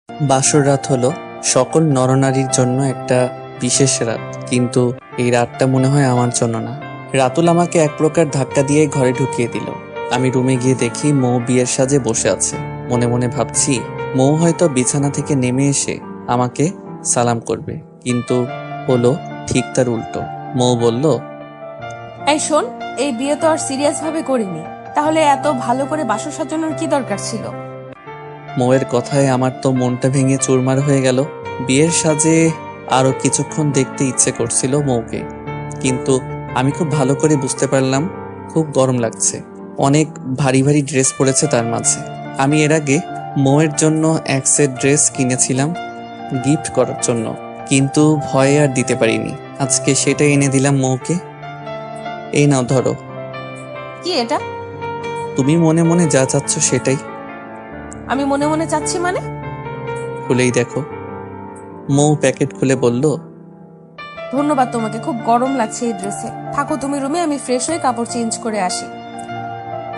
বাসর রাত হলো সকল নরনারীর জন্য একটা বিশেষ রাত, কিন্তু এই রাতটা মনে হয় আমার জন্য না। রাতুল আমাকে এক প্রকার ধাক্কা দিয়ে ঘরে ঢুকিয়ে দিল। আমি রুমে গিয়ে দেখি মৌ বিয়ের সাজে বসে আছে। মনে মনে ভাবছি মৌ হয়তো বিছানা থেকে নেমে এসে আমাকে সালাম করবে, কিন্তু হলো ঠিক তার উল্টো। মৌ বলল, এই শোন, এই বিয়ে তো আর সিরিয়াস ভাবে করিনি, তাহলে এত ভালো করে বাসর সাজানোর কি দরকার ছিল? মৌয়ের কথায় আমার তো মনটা ভেঙে চুরমার হয়ে গেল। বিয়ের সাজে আরো কিছুক্ষণ দেখতে ইচ্ছে করছিল মৌকে, কিন্তু আমি খুব ভালো করে বুঝতে পারলাম খুব গরম লাগছে। অনেক ভারী ভারী ড্রেস পরেছে তার মাঝে। আমি এর আগে মৌয়ের জন্য এক সেট ড্রেস কিনেছিলাম গিফট করার জন্য, কিন্তু ভয়ে আর দিতে পারিনি। আজকে সেটা এনে দিলাম মৌকে। এই নাও ধরো। কি এটা? তুমি মনে মনে যা চাচ্ছ সেটাই। আমি মনে মনে চাচ্ছি মানে? খুলেই দেখো। মৌ প্যাকেট খুলে বলল, ধন্যবাদ তোমাকে, খুব গরম লাগছে এই ড্রেসে। থাকো তুমি রুমে, আমি ফ্রেশ হয়ে কাপড় চেঞ্জ করে আসি।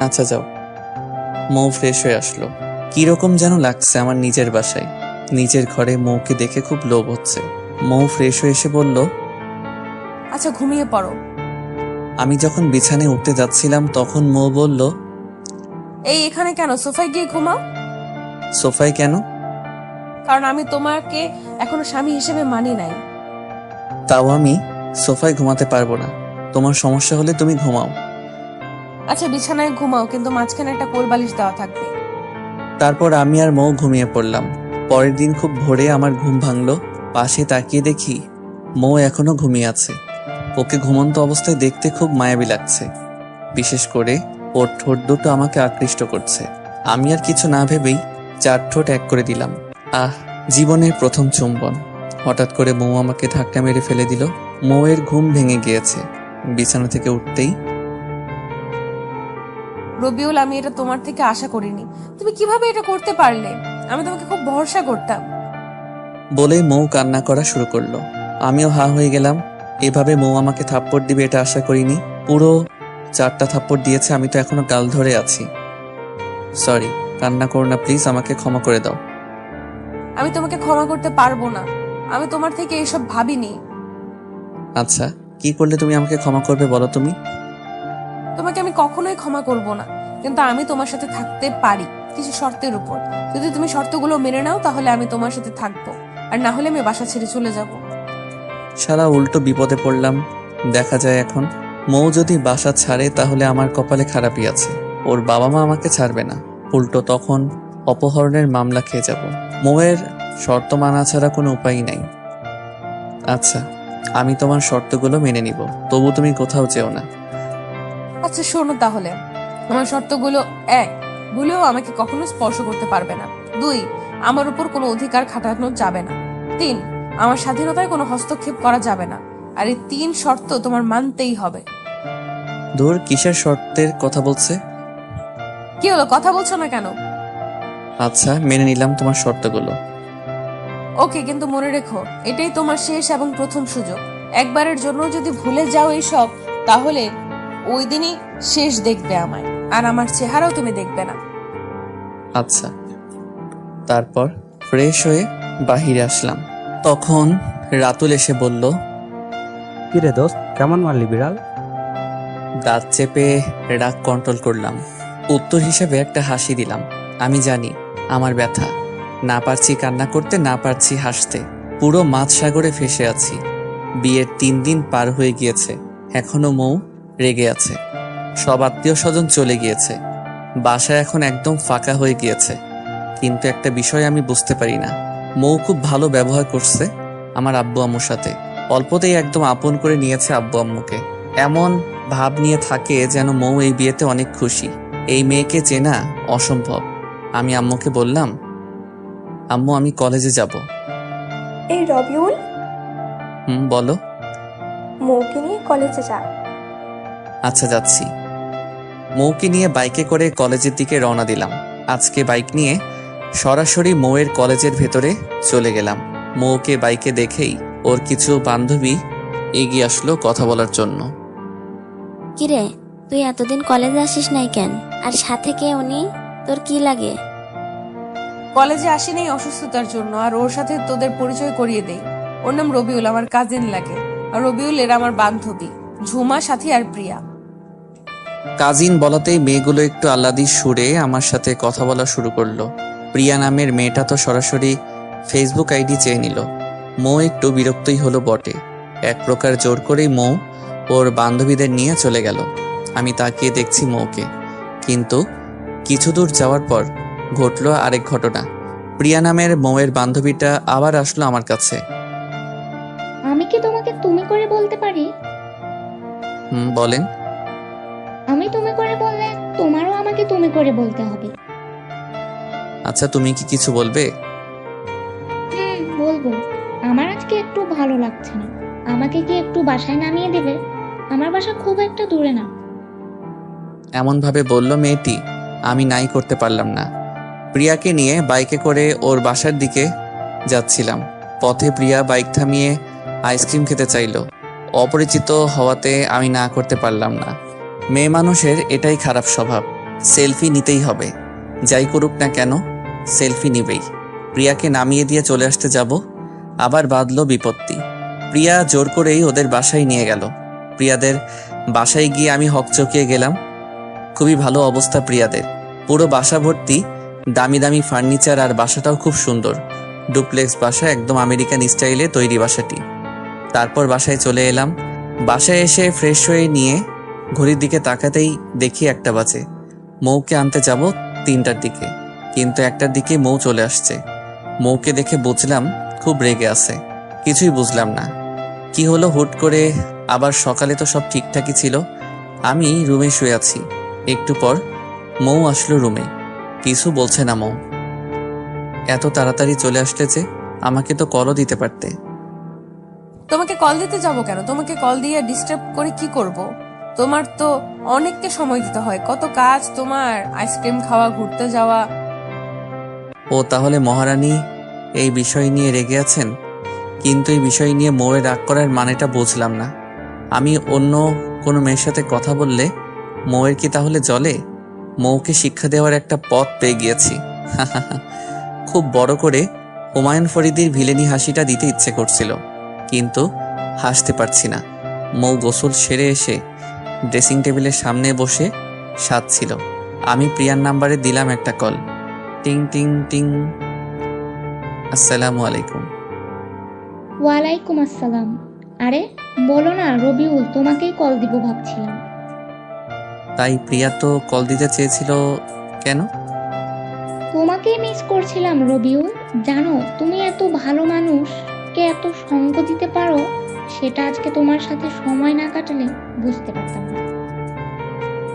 আচ্ছা যাও। মৌ ফ্রেশ হয়ে আসলো। কিরকম যেন লাগছে আমার নিজের বাসায়, নিজের ঘরে মৌকে দেখে খুব লোভ হচ্ছে। মৌ ফ্রেশ হয়ে এসে বলল, আচ্ছা ঘুমিয়ে পড়ো। আমি যখন বিছানায় উঠতে যাচ্ছিলাম তখন মৌ বলল, এই এখানে কেন, সোফায় গিয়ে ঘুমাও। সোফায় কেন? কারণ আমি তোমাকে এখনো স্বামী হিসেবে মানি নাই। তাও আমি সোফায় ঘুমাতে পারবো না। তোমার সমস্যা হলে তুমি ঘুমাও। আচ্ছা বিছানায় ঘুমাও, কিন্তু মাঝখানে একটা কোল বালিশ দেওয়া থাকবে। তারপর আমি আর মৌ ঘুমিয়ে পড়লাম। পরের দিন খুব ভোরে আমার ঘুম ভাঙলো। পাশে তাকিয়ে দেখি মৌ এখনো ঘুমিয়ে আছে। ওকে ঘুমন্ত অবস্থায় দেখতে খুব মায়াবী লাগছে, বিশেষ করে ওর ঠোঁট দুটো আমাকে আকৃষ্ট করছে। আমি আর কিছু না ভেবেই 4 ঠোঁট এক করে দিলাম। আহ, জীবনের প্রথম চুম্বন। হঠাৎ করে মৌ আমাকে ধাক্কা মেরে ফেলে দিল। মৌয়ের ঘুম ভেঙে গিয়েছে। বিছানা থেকে উঠতেই, রবিউল, আমি এটা তোমার থেকে আশা করিনি। তুমি কিভাবে এটা করতে পারলে? আমি তোমাকে খুব ভরসা করতাম। বলেই মৌ কান্না করা শুরু করলো। আমিও হা হয়ে গেলাম। এভাবে মৌ আমাকে থাপ্পড় দিবে এটা আশা করিনি। পুরো 4টা থাপ্পড় দিয়েছে। আমি তো এখনো গাল ধরে আছি। সরি, কান্না করো না প্লিজ, আমাকে ক্ষমা করে দাও। আমি তোমাকে ক্ষমা করতে পারবো না। আমি তোমার থেকে এসব ভাবিনি। আচ্ছা, কি করলে তুমি আমাকে ক্ষমা করবে বলো তুমি? তোমাকে আমি কখনোই ক্ষমা করব না, কিন্তু আমি তোমার সাথে থাকতে পারি কিছু শর্তের উপর। যদি তুমি শর্তগুলো মেনে নাও তাহলে আমি তোমার সাথে থাকবো, আর না হলে আমি বাসা ছেড়ে চলে যাব। সারা উল্টো বিপদে পড়লাম। দেখা যায় এখন মৌ যদি বাসা ছাড়ে তাহলে আমার কপালে খারাপই আছে। ওর বাবা মা আমাকে ছাড়বে না, উল্টো তখন অপহরণের মামলা খেয়ে যাব। মৌয়ের শর্ত মানা ছাড়া কোনো উপায় নাই। আচ্ছা, আমি তোমার শর্তগুলো মেনে নিব, তবু তুমি কোথাও যেও না। আচ্ছা শোনো তাহলে, আমার শর্তগুলো: 1, ভুলেও আমাকে কখনো স্পর্শ করতে পারবে না। 2, আমার উপর কোনো অধিকার খাটানো যাবে না। 3, আমার স্বাধীনতায় কোনো হস্তক্ষেপ করা যাবে না। আর এই 3 শর্ত তোমার মানতেই হবে। ধুর, কিসের শর্তের কথা বলছে? কি হলো, কথা বলছো না কেন? আচ্ছা, মেনে নিলাম তোমার শর্তগুলো। ওকে, কিন্তু মনে রেখো এটাই তোমার শেষ এবং প্রথম সুযোগ। একবারের জন্য যদি ভুলে যাও এইসব, তাহলে ওই দিনই শেষ দেখবে আমায়, আর আমার চেহারাও তুমি দেখবে না। আচ্ছা। তারপর ফ্রেশ হয়ে বাহিরে আসলাম। তখন রাতুল এসে বলল, কিরে দোস্ত, কেমন মারলি বিড়াল? দাঁত চেপে রাগ কন্ট্রোল করলাম। উত্তর হিসেবে একটা হাসি দিলাম। আমি জানি আমার ব্যথা। না পারছি কান্না করতে, না পারছি হাসতে। পুরো মাঝ সাগরে ফেসে আছি। বিয়ের 3 দিন পার হয়ে গিয়েছে, এখনো মৌ রেগে আছে। সব আত্মীয় স্বজন চলে গিয়েছে। বাসা এখন একদম ফাঁকা হয়ে গিয়েছে। কিন্তু একটা বিষয় আমি বুঝতে পারি না, মৌ খুব ভালো ব্যবহার করছে আমার আব্বু আম্মুর সাথে। অল্পতেই একদম আপন করে নিয়েছে আব্বু আম্মুকে। এমন ভাব নিয়ে থাকে যেন মৌ এই বিয়েতে অনেক খুশি। এই মেয়েকে চেনা অসম্ভব। আমি আম্মুকে বললাম, আম্মু আমি কলেজে যাব। এই রবিউল, বলো। মৌকে নিয়ে কলেজে যা। আচ্ছা যাচ্ছি। মৌকে নিয়ে বাইকে করে কলেজের দিকে রওনা দিলাম। আজকে বাইক নিয়ে সরাসরি মৌয়ের কলেজের ভেতরে চলে গেলাম। মৌকে বাইকে দেখেই ওর কিছু বান্ধবী এগিয়ে আসলো কথা বলার জন্য। কিরে, তুই এতদিন কলেজে আসিস নাই কেন? আর সাথে কে উনি? তোর কি লাগে? কলেজে আসিনি এই অসুস্থতার জন্য, আর ওর সাথে তোদের পরিচয় করিয়ে দেই। ওর নাম রবিউল, আমার কাজিন লাগে। আর রবিউল এর আমার বান্ধবী ঝুমা, সাথী আর প্রিয়া। কাজিন বলাতেই মেয়েগুলো একটু আহ্লাদি সুরে আমার সাথে কথা বলা শুরু করলো। প্রিয়া নামের মেয়েটা তো সরাসরি ফেসবুক আইডি চেয়ে নিল। মৌ একটু বিরক্তই হলো বটে। এক প্রকার জোর করেই মৌ ওর বান্ধবীদের নিয়ে চলে গেল। আমি তাকিয়ে দেখছি মৌকে, কিন্তু কিছু দূর যাওয়ার পর ঘটলো আরেক ঘটনা। প্রিয়া নামের মৌয়ের বান্ধবীটা আবার আসলো আমার কাছে। আমি কি তোমাকে তুমি করে বলতে পারি? বলেন। আমি তুমি করে বললে তোমারও আমাকে তুমি করে বলতে হবে। আচ্ছা, তুমি কি কিছু বলবে? বলবো। আমার আজকে একটু ভালো লাগছে না, আমাকে কি একটু বাসায় নামিয়ে দেবে? আমার বাসা খুব একটা দূরে না। এমন ভাবে বলল মেয়েটি, আমি নাই করতে পারলাম না। প্রিয়াকে নিয়ে বাইকে করে ওর বাসার দিকে যাচ্ছিলাম। পথে প্রিয়া বাইক থামিয়ে আইসক্রিম খেতে চাইলো। অপরিচিত হওয়াতে আমি না করতে পারলাম না। মেয়ে মানুষের এটাই খারাপ স্বভাব, সেলফি নিতেই হবে। যাই করুক না কেন, সেলফি নিবেই। প্রিয়াকে নামিয়ে দিয়ে চলে আসতে যাব, আবার বাঁধলো বিপত্তি। প্রিয়া জোর করেই ওদের বাসায় নিয়ে গেল। প্রিয়াদের বাসায় গিয়ে আমি হকচকিয়ে গেলাম। খুবই ভালো অবস্থা প্রিয়াদের। পুরো বাসা ভর্তি দামি দামি ফার্নিচার, আর বাসাটাও খুব সুন্দর। ডুপ্লেক্স বাসা, একদম আমেরিকান স্টাইলে তৈরি বাসাটি। তারপর বাসায় চলে এলাম। বাসায় এসে ফ্রেশ হয়ে নিয়ে ঘড়ির দিকে তাকাতেই দেখি 1টা বাজে। মৌকে আনতে যাব 3টার দিকে, কিন্তু 1টার দিকে মৌ চলে আসছে। মৌকে দেখে বুঝলাম খুব রেগে আছে। কিছুই বুঝলাম না কি হলো হুট করে। আবার সকালে তো সব ঠিকঠাকই ছিল। আমি রুমে শুয়ে আছি। একটু পর মৌ আসলো রুমে। কিছু বলছে না মৌ। এত তাড়াতাড়ি চলে আসলে যে? আমাকে তো কলও দিতে পারতে। তোমাকে কল দিতে যাব কেন? তোমাকে কল দিয়ে ডিস্টার্ব করে কি করব? তোমার তো অনেককে সময় দিতে হয়, কত কাজ তোমার, আইসক্রিম খাওয়া, ঘুরতে যাওয়া। ও তাহলে মহারানী এই বিষয় নিয়ে রেগে আছেন? কিন্তু এই বিষয় নিয়ে মৌয়ের রাগ করার মানেটা বুঝলাম না। আমি অন্য কোনো মেয়ের সাথে কথা বললে মৌয়ের কি তাহলে জ্বলে? মৌকে শিক্ষা দেওয়ার একটা পথ পেয়ে গিয়েছি। খুব বড় করে হুমায়ুন ফরিদির ভিলেনি হাসিটা দিতে ইচ্ছে করছিল, কিন্তু হাসতে পারছি না। মৌ গোসল সেরে এসে ড্রেসিং টেবিলের সামনে বসে সাজছিল। আমি প্রিয়ার নাম্বারে দিলাম একটা কল। টিং টিং টিং। আসসালামু আলাইকুম। ওয়ালাইকুম আসসালাম। আরে বলো না রবিউল, তোমাকেই কল দিব ভাবছিলাম। তাই প্রিয়া তো কল দিতে চেয়েছিল কেন? তোমাকেই মিস করছিলাম রবিউল। জানো তুমি এত ভালো মানুষকে এত সঙ্গ দিতে পারো, সেটা আজকে তোমার সাথে সময় না কাটালে বুঝতে পারতাম না।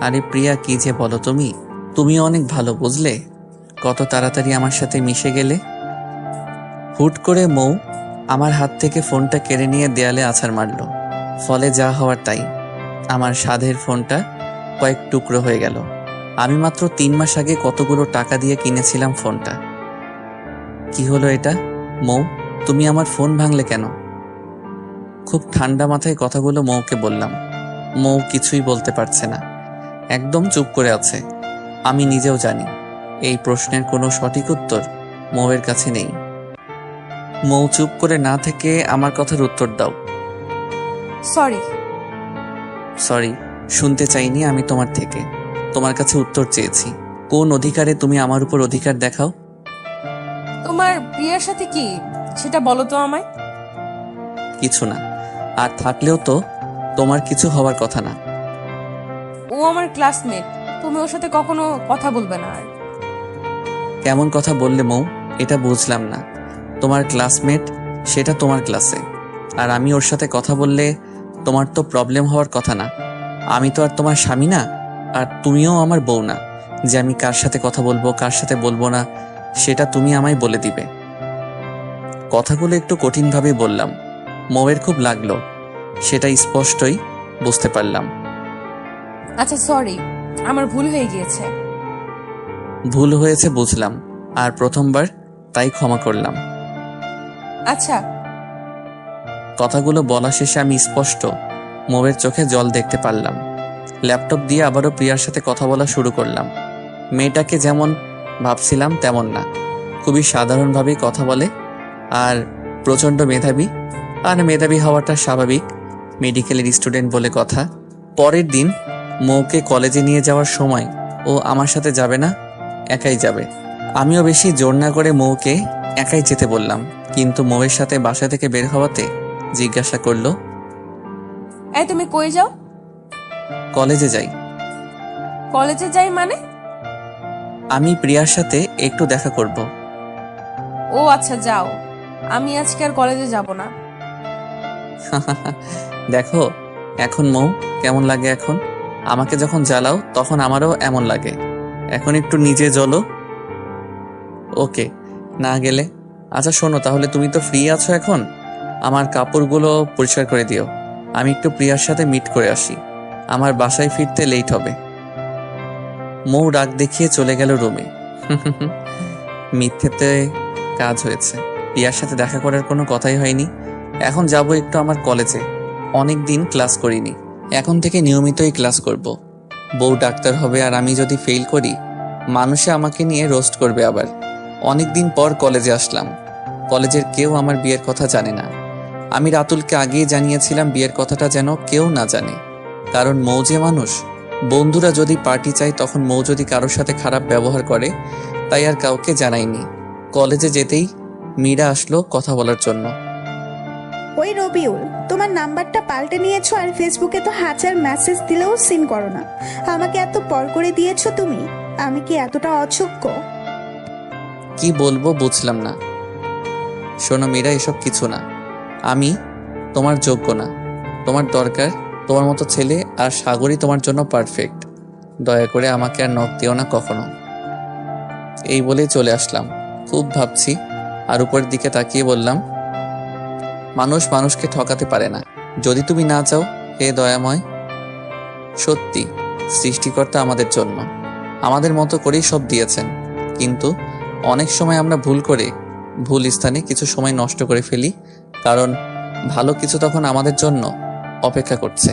আরে প্রিয়া, কি যে বলো তুমি। তুমিও অনেক ভালো, বুঝলে? কত তাড়াতাড়ি আমার সাথে মিশে গেলে। হুট করে মৌ আমার হাত থেকে ফোনটা কেড়ে নিয়ে দেয়ালে আছাড় মারলো। ফলে যা হওয়ার তাই। আমার সাধের ফোনটা কয়েক টুকরো হয়ে গেল। আমি মাত্র 3 মাস আগে কতগুলো টাকা দিয়ে কিনেছিলাম ফোনটা। কি হলো এটা? মৌ, তুমি আমার ফোন ভাঙলে কেন? খুব ঠান্ডা মাথায় কথাগুলো মৌকে বললাম। মৌ কিছুই বলতে পারছে না, একদম চুপ করে আছে। আমি নিজেও জানি এই প্রশ্নের কোনো সঠিক উত্তর মৌয়ের কাছে নেই। মৌ চুপ করে না থেকে আমার কথার উত্তর দাও। সরি। সরি শুনতে চাইনি আমি তোমার থেকে। তোমার কাছে উত্তর চেয়েছি। কোন অধিকারে তুমি আমার উপর অধিকার দেখাও? তোমার প্রিয়ার সাথে কি সেটা বলো তো আমায়। কিছু না, আর থাকলেও তো তোমার কিছু হওয়ার কথা না। ও আমার ক্লাসমেট, তুমি ওর সাথে কখনো কথা বলবে না। আর কেমন কথা বললে মৌ? এটা বুঝলাম না। তোমার ক্লাসমেট, সেটা তোমার ক্লাসে, আর আমি ওর সাথে কথা বললে তোমার তো প্রবলেম হওয়ার কথা না। আমি তো আর তোমার স্বামী না, আর তুমিও আমার বউ না যে আমি কার সাথে কথা বলবো কার সাথে বলবো না সেটা তুমি আমায় বলে দিবে। কথাগুলো একটু কঠিনভাবে বললাম। মৌয়ের খুব লাগলো, সেটা স্পষ্টই বুঝতে পারলাম। আচ্ছা সরি, আমার ভুল হয়ে গিয়েছে। ভুল হয়েছে বুঝলাম, আর প্রথমবার তাই ক্ষমা করলাম। আচ্ছা। কথাগুলো বলা শেষে আমি স্পষ্ট মৌয়ের চোখে জল দেখতে পারলাম। ল্যাপটপ দিয়ে আবারও প্রিয়ার সাথে কথা বলা শুরু করলাম। মেয়েটাকে যেমন ভাবছিলাম তেমন না, খুবই সাধারণভাবেই কথা বলে আর প্রচণ্ড মেধাবী। আর মেধাবী হওয়াটা স্বাভাবিক, মেডিকেলের স্টুডেন্ট বলে কথা। পরের দিন মৌকে কলেজে নিয়ে যাওয়ার সময় ও আমার সাথে যাবে না, একাই যাবে। আমিও বেশি জোর না করে মৌকে একাই যেতে বললাম, কিন্তু মৌয়ের সাথে বাসা থেকে বের হওয়াতে জিজ্ঞাসা করলো, এই তুমি কই যাও? কলেজে যাই। কলেজে যাই মানে? আমি প্রিয়ার সাথে একটু দেখা করব। ও আচ্ছা, যাও। আমি আজকে আর কলেজে যাব না। দেখো এখন মৌ কেমন লাগে। এখন আমাকে যখন জ্বালাও তখন আমারও এমন লাগে। এখন একটু নিজে জ্বলো। ওকে, না গেলে? আচ্ছা শোনো, তাহলে তুমি তো ফ্রি আছো এখন, আমার কাপড়গুলো পরিষ্কার করে দিও। আমি একটু প্রিয়ার সাথে মিট করে আসি, আমার বাসায় ফিরতে লেট হবে। মৌ রাগ দেখিয়ে চলে গেল রুমে। মিথ্যেতে কাজ হয়েছে, প্রিয়ার সাথে দেখা করার কোনো কথাই হয়নি। এখন যাব একটু আমার কলেজে, অনেক দিন ক্লাস করিনি। এখন থেকে নিয়মিতই ক্লাস করব। বউ ডাক্তার হবে আর আমি যদি ফেল করি, মানুষে আমাকে নিয়ে রোস্ট করবে আবার। অনেক দিন পর কলেজে আসলাম, কলেজের কেউ আমার বিয়ের কথা জানে না। আমি রাতুলকে আগেই জানিয়েছিলাম বিয়ের কথাটা যেন কেউ না জানে, কারণ মৌ যে মানুষ। বন্ধুরা যদি পার্টি চায় তখন মৌ যদি কারোর সাথে খারাপ ব্যবহার করে, তাই আর কাউকে জানাইনি। কলেজে যেতেই মীরা আসলো কথা বলার জন্য। ওই রবিউল, তোমার নাম্বারটা পাল্টে নিয়েছো আর ফেসবুকে তো হাজার মেসেজ দিলেও সিন করো না। আমাকে এত পর করে দিয়েছো তুমি, আমি কি এতটা অযোগ্য? কি বলবো বুঝলাম না। শোনো মীরা, এসব কিছু না, আমি তোমার যোগ্য না। তোমার দরকার তোমার মতো ছেলে, আর সাগরই তোমার জন্য পারফেক্ট। দয়া করে আমাকে আর নখ দিও না কখনো। এই বলেই চলে আসলাম। খুব ভাবছি আর উপরের দিকে তাকিয়ে বললাম, মানুষ মানুষকে ঠকাতে পারে না যদি তুমি না চাও। হে দয়াময়, সত্যি সৃষ্টিকর্তা আমাদের জন্য আমাদের মতো করেই সব দিয়েছেন, কিন্তু অনেক সময় আমরা ভুল করে ভুল স্থানে কিছু সময় নষ্ট করে ফেলি, কারণ ভালো কিছু তখন আমাদের জন্য অপেক্ষা করছে।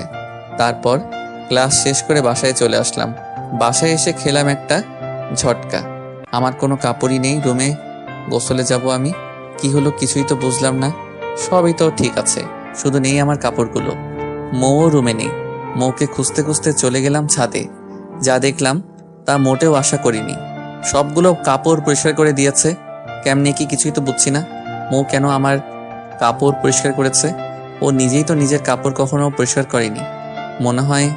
তারপর ক্লাস শেষ করে বাসায় চলে আসলাম। বাসায় এসে খেলাম একটা ঝটকা। আমার কোনো কাপড়ই নেই রুমে, গোসলে যাব আমি। কি হলো কিছুই তো বুঝলাম না। সবই তো ঠিক আছে, শুধু নেই আমার কাপড়গুলো। মৌ রুমে নেই। মৌকে খুঁজতে খুঁজতে চলে গেলাম ছাদে। যা দেখলাম তা মোটেও আশা করিনি। সবগুলো কাপড় পরিষ্কার করে দিয়েছে। কেমনে কি কিছুই তো বুঝছি না। মৌ কেন আমার কাপড় পরিষ্কার করেছে? ও নিজেই তো নিজের কাপড় কখনো পরিষ্কার করেনি মনে হয়।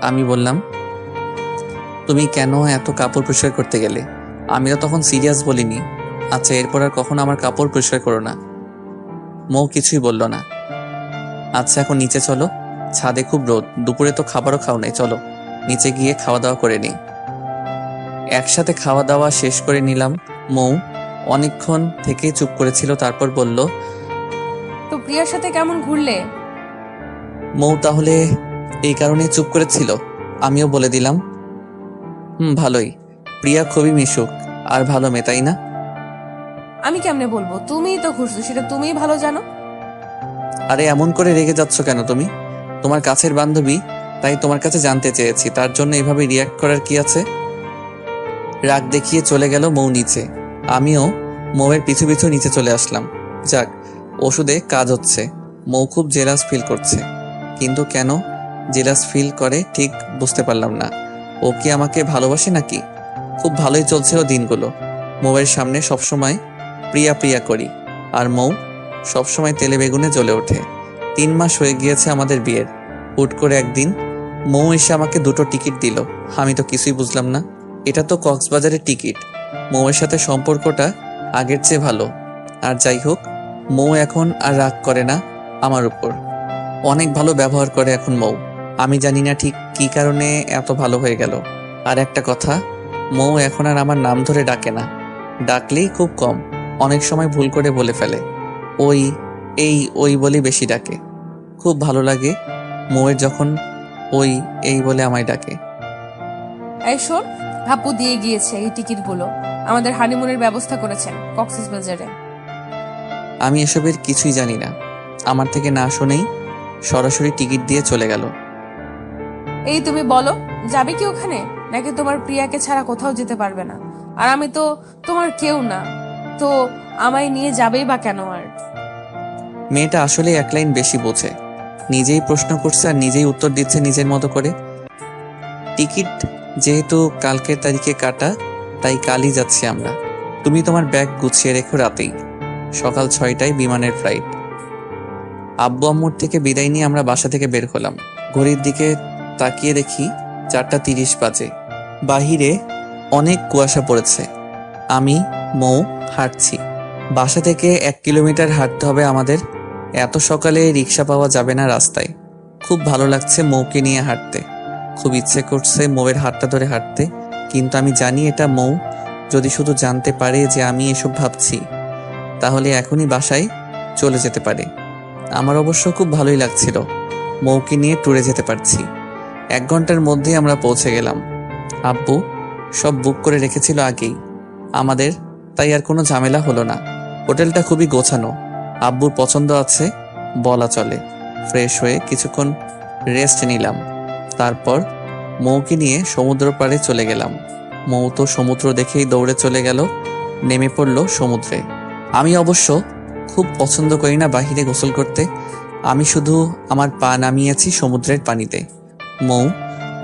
আমি বললাম, তুমি কেন এত কাপড় পরিষ্কার করতে গেলে? আমি তো তখন সিরিয়াস বলিনি। আচ্ছা এরপর আর কখনো আমার কাপড় পরিষ্কার করো না। মৌ কিছুই বলল না। আচ্ছা এখন নিচে চলো, ছাদে খুব রোদ, দুপুরে তো খাবারও খাও নাই, চলো নিচে গিয়ে খাওয়া দাওয়া করে নিই। একসাথে খাওয়া দাওয়া শেষ করে নিলাম। মৌ অনেকক্ষণ থেকে চুপ করেছিল, তারপর বলল, তো প্রিয়ার সাথে কেমন ঘুরলে? মৌ তাহলে এই কারণে চুপ করেছিল? আমিও বলে দিলাম, ভালোই। প্রিয়া খুবই মিশুক আর ভালো মেয়ে, তাই না? আমি কেমনে বলবো? তুমিই তো ঘুরছো, সেটা তুমিই ভালো জানো। আরে এমন করে রেগে যাচ্ছ কেন তুমি? তোমার কাছের বান্ধবী, তাই তোমার কাছে জানতে চেয়েছি, তার জন্য এভাবে রিয়াক্ট করার কি আছে? রাগ দেখিয়ে চলে গেল মৌ নিচে। আমিও মৌয়ের পিছু পিছু নিচে চলে আসলাম। যাক, ওষুধে কাজ হচ্ছে। মৌ খুব জেলাস ফিল করছে, কিন্তু কেন জেলাস ফিল করে ঠিক বুঝতে পারলাম না। ও কি আমাকে ভালোবাসে নাকি? খুব ভালোই চলছিল দিনগুলো। মৌয়ের সামনে সবসময় প্রিয়া প্রিয়া করি, আর মৌ সবসময় তেলে বেগুনে জ্বলে ওঠে। 3 মাস হয়ে গিয়েছে আমাদের বিয়ের। হুট করে একদিন মৌ এসে আমাকে 2টো টিকিট দিল। আমি তো কিছুই বুঝলাম না। এটা তো কক্সবাজারের টিকিট। মৌয়ের সাথে সম্পর্কটা আগের চেয়ে ভালো। আর যাই হোক, মৌ এখন আর রাগ করে না আমার উপর, অনেক ভালো ব্যবহার করে এখন মৌ। আমি জানি না ঠিক কি কারণে এত ভালো হয়ে গেল। আর একটা কথা, মৌ এখন আর আমার নাম ধরে ডাকে না, ডাকলেই খুব কম। অনেক সময় ভুল করে বলে ফেলে। ওই ওই বলে বেশি ডাকে। খুব ভালো লাগে মৌয়ের যখন ওই এই বলে আমায় ডাকে। এই শোন, হাপু দিয়ে গিয়েছে এই টিকিটগুলো, আমাদের হানিমুনের ব্যবস্থা করেছেন কক্সবাজারে। আমি এসবের কিছুই জানি না। আমার থেকে না শুনেই সরাসরি টিকিট দিয়ে চলে গেল। এই তুমি বলো, যাবে কি ওখানে, নাকি তোমার প্রিয়াকে ছাড়া কোথাও যেতে পারবে না? আর আমি তো তোমার কেউ না। তো আমায় নিয়ে যাবেই বা কেন আর? মেয়েটা আসলে এক লাইন বেশি বোঝে। নিজেই প্রশ্ন করছে আর নিজেই উত্তর দিচ্ছে নিজের মতো করে। টিকিট যেহেতু কালকের তারিখে কাটা, তাই কালই যাচ্ছি আমরা। তুমি তোমার ব্যাগ গুছিয়ে রেখো, রাতেই সকাল 6টায় বিমানের ফ্লাইট। আব্বু আম্মুর থেকে বিদায় নিয়ে আমরা বাসা থেকে বের হলাম। ঘড়ির দিকে তাকিয়ে দেখি 4:30 বাজে। বাহিরে অনেক কুয়াশা পড়েছে। আমি মৌ হাঁটছি। বাসা থেকে 1 কিলোমিটার হাঁটতে হবে আমাদের। এত সকালে রিক্সা পাওয়া যাবে না রাস্তায়। খুব ভালো লাগছে মৌকে নিয়ে হাঁটতে। খুব ইচ্ছে করছে মৌয়ের হাতটা ধরে হাঁটতে, কিন্তু আমি জানি এটা মৌ যদি শুধু জানতে পারে যে আমি এসব ভাবছি, তাহলে এখনই বাসায় চলে যেতে পারে। আমার অবশ্য খুব ভালোই লাগছিল, মৌকে নিয়ে ট্যুরে যেতে পারছি। 1 ঘন্টার মধ্যেই আমরা পৌঁছে গেলাম। আব্বু সব বুক করে রেখেছিল আগেই আমাদের, তাই আর কোনো ঝামেলা হলো না। হোটেলটা খুবই গোছানো, আব্বুর পছন্দ আছে বলা চলে। ফ্রেশ হয়ে কিছুক্ষণ রেস্ট নিলাম, তারপর মৌকে নিয়ে সমুদ্র পাড়ে চলে গেলাম। মৌ তো সমুদ্র দেখেই দৌড়ে চলে গেল, নেমে পড়ল সমুদ্রে। আমি অবশ্য খুব পছন্দ করি না বাহিরে গোসল করতে। আমি শুধু আমার পা নামিয়েছি সমুদ্রের পানিতে। মৌ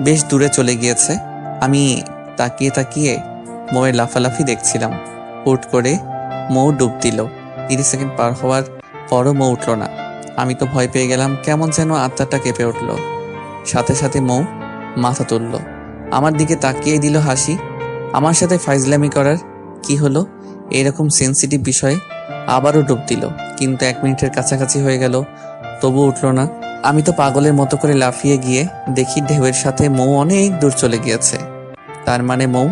বেশ দূরে চলে গিয়েছে। আমি তাকিয়ে তাকিয়ে মৌয়ের লাফালাফি দেখছিলাম। হুট করে মৌ ডুব দিল। 30 সেকেন্ড পার হওয়ার পরও মৌ উঠল না। আমি তো ভয় পেয়ে গেলাম, কেমন যেন আত্মাটা কেঁপে উঠল। সাথে সাথে মৌ মাথা তুলল, আমার দিকে তাকিয়ে দিল হাসি। আমার সাথে ফাইজলামি করার কি হলো? এরকম সেন্সিটিভ বিষয়ে আবারও ডুব দিল, কিন্তু 1 মিনিটের কাছাকাছি হয়ে গেল, তবু উঠল না। আমি তো পাগলের মতো করে লাফিয়ে গিয়ে দেখি ঢেউয়ের সাথে মৌ অনেক দূর চলে গিয়েছে। তার মানে মৌ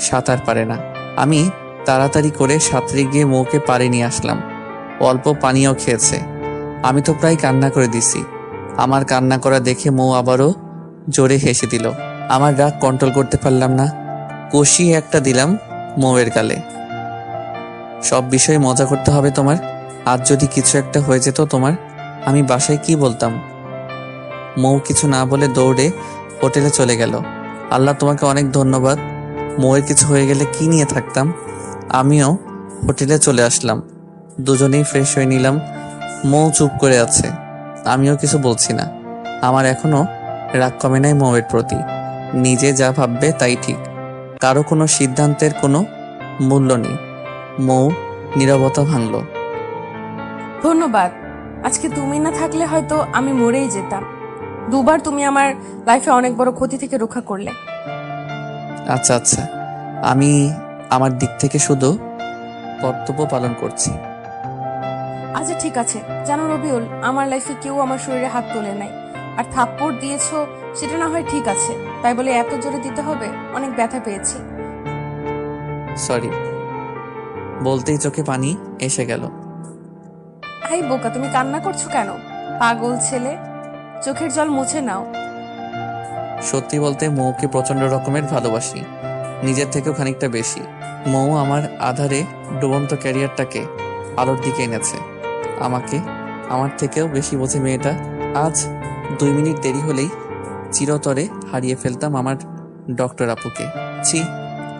সাঁতার পারে না। আমি তাড়াতাড়ি করে সাঁতরে গিয়ে মৌকে পাড়ে নিয়ে আসলাম। অল্প পানিও খেয়েছে। আমি তো প্রায় কান্না করে দিছি। আমার কান্না করা দেখে মৌ আবারও জোরে হেসে দিল। আমার রাগ কন্ট্রোল করতে পারলাম না, কষিয়ে একটা দিলাম মৌয়ের গালে। সব বিষয়ে মজা করতে হবে তোমার। আজ যদি কিছু একটা হয়ে যেত তোমার, আমি বাসায় কি বলতাম? মৌ কিছু না বলে দৌড়ে হোটেলে চলে গেল। আল্লাহ তোমাকে অনেক ধন্যবাদ। মৌয়ের কিছু হয়ে গেলে কি নিয়ে থাকতাম। আমিও হোটেলে চলে আসলাম। দুজনেই ফ্রেশ হয়ে নিলাম। মৌ চুপ করে আছে, আমিও কিছু বলছি না। আমার এখনো রাগ কমে নাই মৌয়ের প্রতি। নিজে যা ভাববে তাই ঠিক, কারো কোনো সিদ্ধান্তের কোনো মূল্য নেই। মৌ নীরবতা ভাঙল। ধন্যবাদ। আজকে তুমি না থাকলে হয়তো আমি মরেই যেতাম। 2বার তুমি আমার লাইফে অনেক বড় ক্ষতি থেকে রক্ষা করলে। আচ্ছা আচ্ছা, আমি আমার দিক থেকে শুধু কর্তব্য পালন করছি। আচ্ছা ঠিক আছে। জানো রবিউল, আমার লাইফে কেউ আমার শরীরে হাত তোলে নাই। আর থাপ্পড় দিয়েছো সেটা না হয় ঠিক আছে, তাই বলে এত জোরে দিতে হবে? অনেক ব্যথা পেয়েছি। সরি বলতেই চোখে পানি এসে গেল। হাই বোকা, তুমি কান্না করছো কেন? পাগল ছেলে, চোখের জল মুছে নাও। সত্যি বলতে মৌকে প্রচন্ড রকমের ভালোবাসি, নিজের থেকেও খানিকটা বেশি। মৌ আমার আধারে ডুবন্ত ক্যারিয়ারটাকে আলোর দিকে এনেছে। আমাকে আমার থেকেও বেশি বোঝে মেয়েটা। আজ 2 মিনিট দেরি হলেই চিরতরে হারিয়ে ফেলতাম আমার ডক্টর আপুকে। ছি,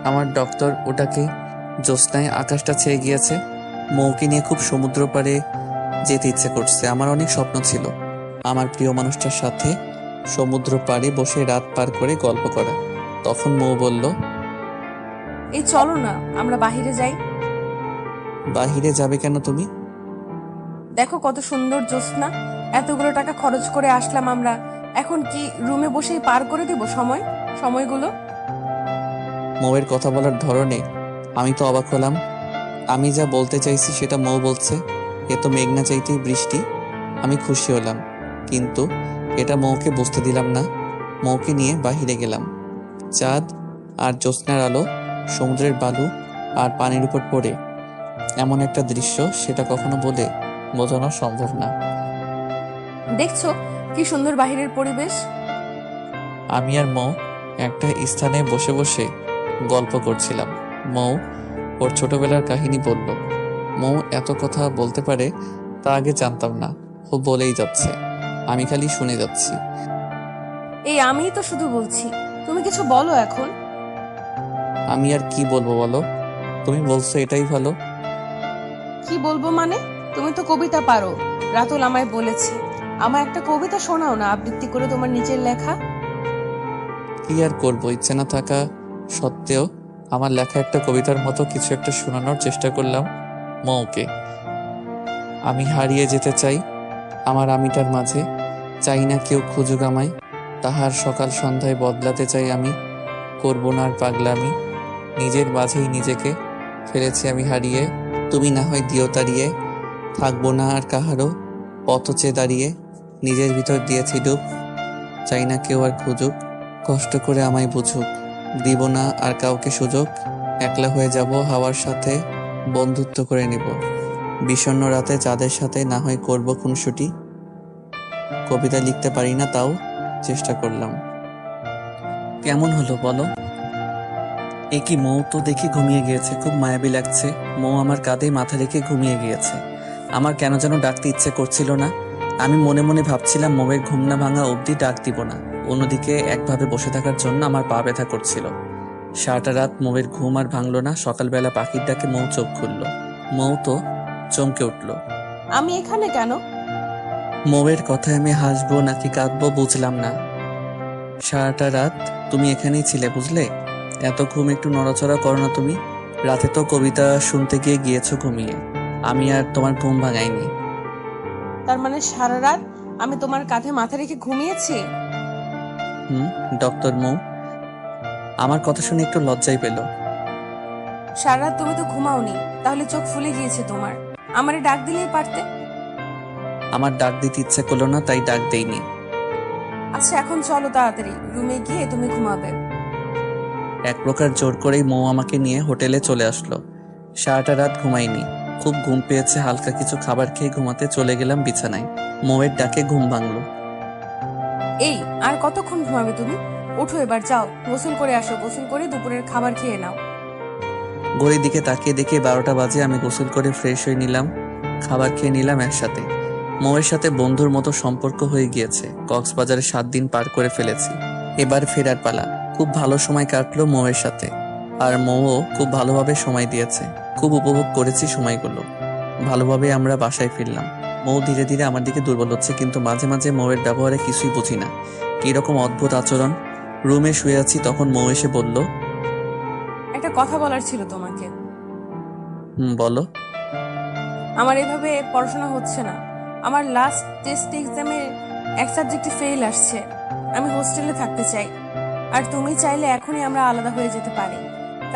আমার ডক্টর ওটাকে জ্যোৎস্নায় আকাশটা ছেয়ে গিয়েছে। মৌকে নিয়ে খুব সমুদ্র পাড়ে যেতে ইচ্ছে করছে। আমার অনেক স্বপ্ন ছিল আমার প্রিয় মানুষটার সাথে সমুদ্র পাড়ে বসে রাত পার করে গল্প করা। তখন মৌ বলল, এই চলো না আমরা বাহিরে যাই। বাহিরে যাবে কেন তুমি? দেখো কত সুন্দর জ্যোৎস্না। এতগুলো টাকা খরচ করে আসলাম আমরা, এখন কি রুমে বসেই পার করে দিব সময়গুলো? মৌয়ের কথা বলার ধরনে আমি তো অবাক হলাম। আমি যা বলতে চাইছি সেটা মৌ বলছে, এ তো মেঘনা চাইতেই বৃষ্টি। আমি খুশি হলাম, কিন্তু এটা মৌকে বুঝতে দিলাম না। মৌকে নিয়ে বাহিরে গেলাম। চাঁদ আর জ্যোৎস্নার আলো সমুদ্রের বালু আর পানির উপর পড়ে এমন একটা দৃশ্য, সেটা কখনো বলে বোঝানো সম্ভব না। দেখছো কি সুন্দর বাহিরের পরিবেশ। আমি আর মৌ একটা স্থানে বসে বসে গল্প করছিলাম। মৌ ওর ছোটবেলার কাহিনী বলল। মৌ এত কথা বলতে পারে তা আগে জানতাম না। ও বলেই যাচ্ছে, আমি খালি শুনে যাচ্ছি। এই আমিই তো শুধু বলছি, তুমি কিছু বলো এখন। আমি আর কি বলবো বলো? তুমি বলছো এটাই ভালো, কি বলবো মানে? তুমি তো কবিতা পারো, রাতুল আমায় বলেছে। আমায় একটা কবিতা শোনাও না, আবৃত্তি করে তোমার নিজের লেখা। কি আর করবো, ইচ্ছে না থাকা সত্ত্বেও আমার লেখা একটা কবিতার মতো কিছু একটা শোনানোর চেষ্টা করলাম মৌকে। আমি হারিয়ে যেতে চাই আমার আমিটার মাঝে, চাই না কেউ খুঁজুক আমায়, তাহার সকাল সন্ধ্যায় বদলাতে চাই আমি, করবো না আর পাগলামি, নিজের মাঝেই নিজেকে ফেলেছি আমি হারিয়ে, তুমি না হয় দিও তাড়িয়ে, থাকবো না আর কাহারও পথ চেয়ে দাঁড়িয়ে, নিজের ভিতর দিয়েছি ডুব, চাই না কেউ আর খুঁজুক, কষ্ট করে আমায় বুঝুক, দিব না আর কাউকে সুযোগ, একলা হয়ে যাব হাওয়ার সাথে বন্ধুত্ব করে নিব, বিষণ্ণ রাতে চাঁদের সাথে না হয় করব খুনসুটি, কবিতা লিখতে পারি না তাও চেষ্টা করলাম। কেমন হলো বলো? এ কি, মৌ তো দেখি ঘুমিয়ে গিয়েছে, খুব মায়াবী লাগছে। মৌ আমার কাঁধে মাথা রেখে ঘুমিয়ে গিয়েছে। আমার কেন যেন ডাকতে ইচ্ছে করছিল না। আমি মনে মনে ভাবছিলাম মৌয়ের ঘুম না ভাঙা অবধি ডাক দিব না। অন্যদিকে একভাবে বসে থাকার জন্য আমার পা ব্যথা করছিল। সারাটা রাত মৌয়ের ঘুম আর ভাঙল না। সকালবেলা পাখির ডাকে মৌ চোখ খুলল। মৌ তো চমকে উঠল। আমি এখানে কেন? মৌয়ের কথায় আমি হাসবো নাকি কাঁদবো বুঝলাম না। সারাটা রাত তুমি এখানেই ছিলে বুঝলে। এত ঘুম একটু নড়াচড়া করো না তুমি। রাতে তো কবিতা শুনতে গিয়ে গিয়েছো ঘুমিয়ে, আমি আর তোমার ঘুম ভাঙাইনি। তার মানে সারা রাত আমি তোমার কাঁধে মাথা রেখে ঘুমিয়েছি? ডক্টর মৌ আমার কথা শুনে একটু লজ্জাই পেল। সারা রাত তুমি তো ঘুমাওনি, তাহলে চোখ ফুলে গিয়েছে তোমার। আমারে ডাক দিলেই পারতে। আমার ডাক দিতে ইচ্ছে করলো না, তাই ডাক দেইনি। আচ্ছা এখন চলো তাড়াতাড়ি, রুমে গিয়ে তুমি ঘুমাবে। এক প্রকার জোর করেই মৌ আমাকে নিয়ে হোটেলে চলে আসলো। সারাটা রাত ঘুমাইনি, খুব ঘুম পেয়েছে। হালকা কিছু খাবার খেয়ে ঘুমাতে চলে গেলাম বিছানায়। মৌয়ের ডাকে ঘুম ভাঙলো। এই আর কতক্ষণ ঘুমাবে তুমি? ওঠো এবার, যাও গোসল করে আসো। গোসল করে দুপুরের খাবার খেয়ে নাও। ঘড়ির দিকে তাকিয়ে দেখে 12টা বাজে। আমি গোসল করে ফ্রেশ হয়ে নিলাম, খাবার খেয়ে নিলাম একসাথে। মৌয়ের সাথে বন্ধুর মতো সম্পর্ক হয়ে গিয়েছে। কক্সবাজারে 7 দিন পার করে ফেলেছি, এবার ফেরার পালা। খুব ভালো সময় কাটলো মৌয়ের সাথে, আর মৌও খুব ভালোভাবে সময় দিয়েছে। খুব উপভোগ করেছি সময়গুলো। ভালোভাবে আমরা বাসায় ফিরলাম। মৌ ধীরে ধীরে আমার দিকে দুর্বল হচ্ছে, কিন্তু মাঝে মাঝে মৌয়ের ব্যবহারে কিছুই বুঝি না, কিরকম অদ্ভুত আচরণ। রুমে শুয়ে আছি, তখন মৌ এসে বলল, একটা কথা বলার ছিল তোমাকে। বলো। আমার এভাবে পড়াশোনা হচ্ছে না। আমার লাস্ট টেস্ট এক্সামে এক সাবজেক্টে ফেল আসছে। আমি হোস্টেলে থাকতে চাই, আর তুমি চাইলে এখনই আমরা আলাদা হয়ে যেতে পারি,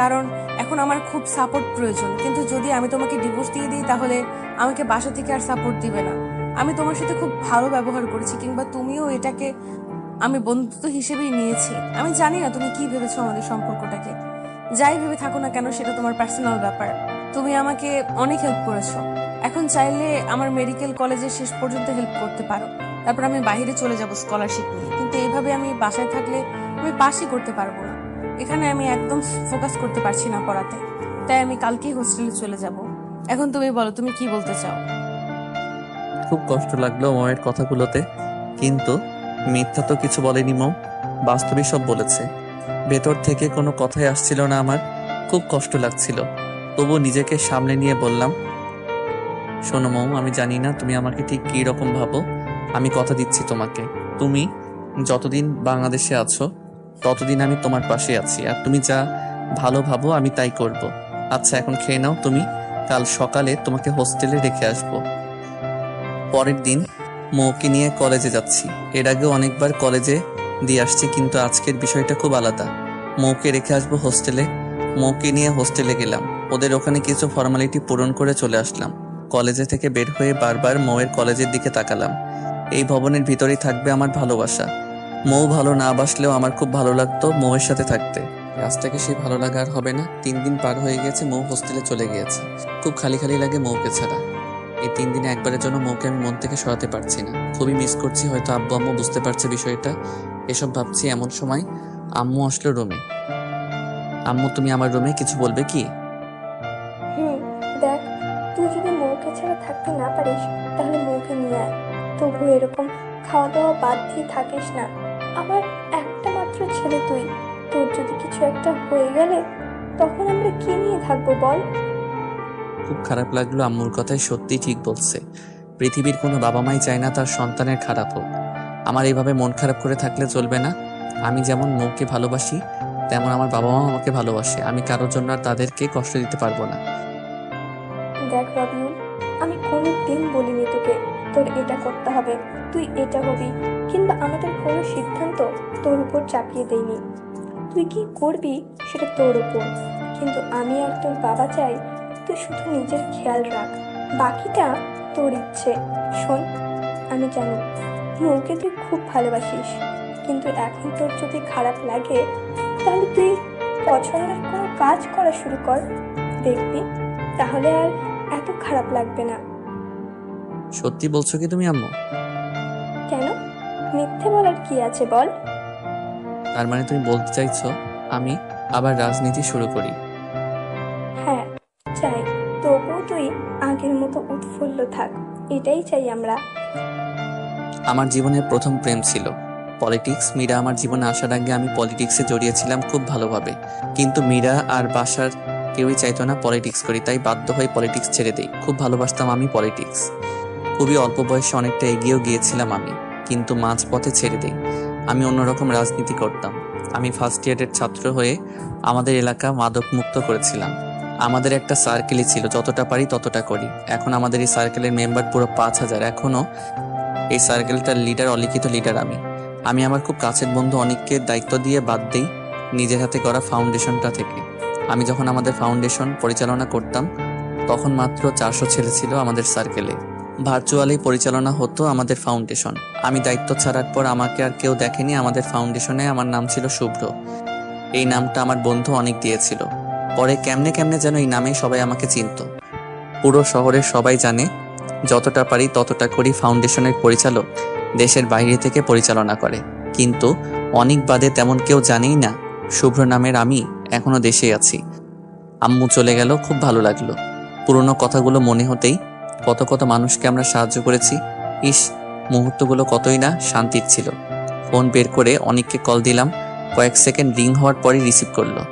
কারণ এখন আমার খুব সাপোর্ট প্রয়োজন। কিন্তু যদি আমি তোমাকে ডিভোর্স দিয়ে দিই, তাহলে আমাকে বাসা থেকে আর সাপোর্ট দিবে না। আমি তোমার সাথে খুব ভালো ব্যবহার করেছি, কিংবা তুমিও এটাকে আমি বন্ধুত্ব হিসেবেই নিয়েছি। আমি জানি না তুমি কি ভেবেছো আমাদের সম্পর্কটাকে। যাই ভেবে থাকো না কেন, সেটা তোমার পার্সোনাল ব্যাপার। তুমি আমাকে অনেক হেল্প করেছো। এখন চাইলে আমার মেডিকেল কলেজের শেষ পর্যন্ত হেল্প করতে পারো। তারপর আমি বাইরে চলে যাব স্কলারশিপ নিয়ে। কিন্তু এইভাবে আমি বাসায় থাকলে আমি পাসই করতে পারবো না। এখানে আমি একদম ফোকাস করতে পারছি না পড়াতে। তাই আমি কালকেই হোস্টেলে চলে যাব। এখন তুমি বলো, তুমি কি বলতে চাও? খুব কষ্ট লাগলো মৌয়ের কথাগুলোতে, কিন্তু মিথ্যা তো কিছু বলেনি মৌ, বাস্তবে সব বলেছে। ভেতর থেকে কোনো কথাই আসছিল না আমার, খুব কষ্ট লাগছিল। তবু নিজেকে সামলে নিয়ে বললাম, শোনো মৌ, আমি জানি না তুমি আমাকে ঠিক কী রকম ভাবো। আমি কথা দিচ্ছি তোমাকে, তুমি যতদিন বাংলাদেশে আছো ততদিন আমি তোমার পাশে আছি, আর তুমি যা ভালো ভাবো আমি তাই করব। আচ্ছা এখন খেয়ে নাও তুমি, কাল সকালে তোমাকে হোস্টেলে রেখে আসবো। পরের দিন মৌকে নিয়ে কলেজে যাচ্ছি। এর আগেও অনেকবার কলেজে দিয়ে আসছি, কিন্তু আজকের বিষয়টা খুব আলাদা। মৌকে রেখে আসবো হোস্টেলে। মৌকে নিয়ে হোস্টেলে গেলাম। ওদের ওখানে কিছু ফর্মালিটি পূরণ করে চলে আসলাম। কলেজে থেকে বের হয়ে বারবার মৌয়ের কলেজের দিকে তাকালাম। এই ভবনের ভিতরেই থাকবে আমার ভালোবাসা। মৌ ভালো না বাসলেও আমার খুব ভালো লাগতো মৌয়ের সাথে থাকতে। আজটাকে সেই ভালো লাগা আর হবে না। 3 দিন পার হয়ে গেছে, মৌ হোস্টেলে চলে গিয়েছে। খুব খালি খালি লাগে মৌকে ছাড়া। এই 3 দিনে একবারের জন্য মৌকে আমি মন থেকে সরাতে পারছি না। খুবই মিস করছি। হয়তো আব্বু আম্মু বুঝতে পারছে বিষয়টা। এসব ভাবছি এমন সময় আম্মু আসলো রুমে। আম্মু, তুমি আমার রুমে কিছু বলবে কি? দেখ, তুই যদি মৌকে ছাড়া থাকতে না পারিস, তাহলে মৌকে নিয়ে আয়। তবু এরকম খাওয়া দাওয়া বাদ দিয়ে থাকিস না। আমার একটা মাত্র ছেলে তুই। তোর যদি কিছু একটা হয়ে গেলে, তখন আমরা কি নিয়ে থাকবো বল? খুব খারাপ লাগলো। আম্মুর কথাই সত্যি ঠিক বলছে। পৃথিবীর কোনো বাবা মাই চায় না তার সন্তানের খারাপ হোক। আমার এইভাবে মন খারাপ করে থাকলে চলবে না। আমি যেমন মৌকে ভালোবাসি, তেমন আমার বাবা মা আমাকে ভালোবাসে। আমি কারোর জন্য আর তাদেরকে কষ্ট দিতে পারবো না। দেখ রবিউল, আমি কোনো দিন বলিনি তোকে তোর এটা করতে হবে, তুই এটা হবি, কিংবা আমাদের কোনো সিদ্ধান্ত তোর উপর চাপিয়ে দেইনি। তুই কি করবি সেটা তোর উপর, কিন্তু আমি আর তোর বাবা চাই তুই শুধু নিজের খেয়াল রাখ, বাকিটা তোর ইচ্ছে। শোন, আমি জানি মৌকে তুই খুব ভালোবাসিস, কিন্তু এখন তোর যদি খারাপ লাগে তাহলে তুই পছন্দের কোনো কাজ করা শুরু কর, দেখবি তাহলে আর এত খারাপ লাগবে না। সত্যি বলছো কি তুমি আম্মু? কেন, মিথ্যে বলার কি আছে বল? তার মানে তুমি বলতে চাইছো আমি আবার রাজনীতি শুরু করি? হ্যাঁ চাই, তবুও তুই আগের মতো উৎফুল্ল থাক, এটাই চাই আমরা। আমার জীবনের প্রথম প্রেম ছিল পলিটিক্স। মীরা আমার জীবনে আসার আগে আমি পলিটিক্সে জড়িয়েছিলাম খুব ভালোভাবে, কিন্তু মীরা আর বাসার কেউই চাইতো না পলিটিক্স করি, তাই বাধ্য হয়ে পলিটিক্স ছেড়ে দিই। খুব ভালোবাসতাম আমি পলিটিক্স, খুবই অল্প বয়সে অনেকটা এগিয়েও গিয়েছিলাম আমি, কিন্তু মাঝপথে ছেড়ে দিই। আমি অন্যরকম রাজনীতি করতাম। আমি ফার্স্ট ইয়ারের ছাত্র হয়ে আমাদের এলাকা মাদক মুক্ত করেছিলাম। আমাদের একটা সার্কেলই ছিল, যতটা পারি ততটা করি। এখন আমাদের এই সার্কেলের মেম্বার পুরো 5,000। এখনো এই সার্কেলটার লিডার, অলিখিত লিডার আমি। আমি আমার খুব কাছের বন্ধু অনেককে দায়িত্ব দিয়ে বাদ দিই নিজের হাতে করা ফাউন্ডেশনটা থেকে। আমি যখন আমাদের ফাউন্ডেশন পরিচালনা করতাম তখন মাত্র 400 ছেলে ছিল আমাদের সার্কেলে। ভার্চুয়ালি পরিচালনা হতো আমাদের ফাউন্ডেশন। আমি দায়িত্ব ছাড়ার পর আমাকে আর কেউ দেখেনি আমাদের ফাউন্ডেশনে। আমার নাম ছিল শুভ্র। এই নামটা আমার বন্ধু অনেক দিয়েছিল। পরে কেমনে কেমনে যেন এই নামে সবাই আমাকে চিনতো। পুরো শহরের সবাই জানে যতটা পারি ততটা করি। ফাউন্ডেশনের পরিচালক দেশের বাইরে থেকে পরিচালনা করে, কিন্তু অনেক বাদে তেমন কেউ জানেই না শুভ্র নামের আমি এখনো দেশেই আছি। আম্মু চলে গেল, খুব ভালো লাগলো। পুরনো কথাগুলো মনে হতেই কত কত মানুষকে আমরা সাহায্য করেছি। ইস, মুহূর্তগুলো কতই না শান্তির ছিল। ফোন বের করে অনেককে কল দিলাম। কয়েক সেকেন্ড রিং হওয়ার পরই রিসিভ করলো।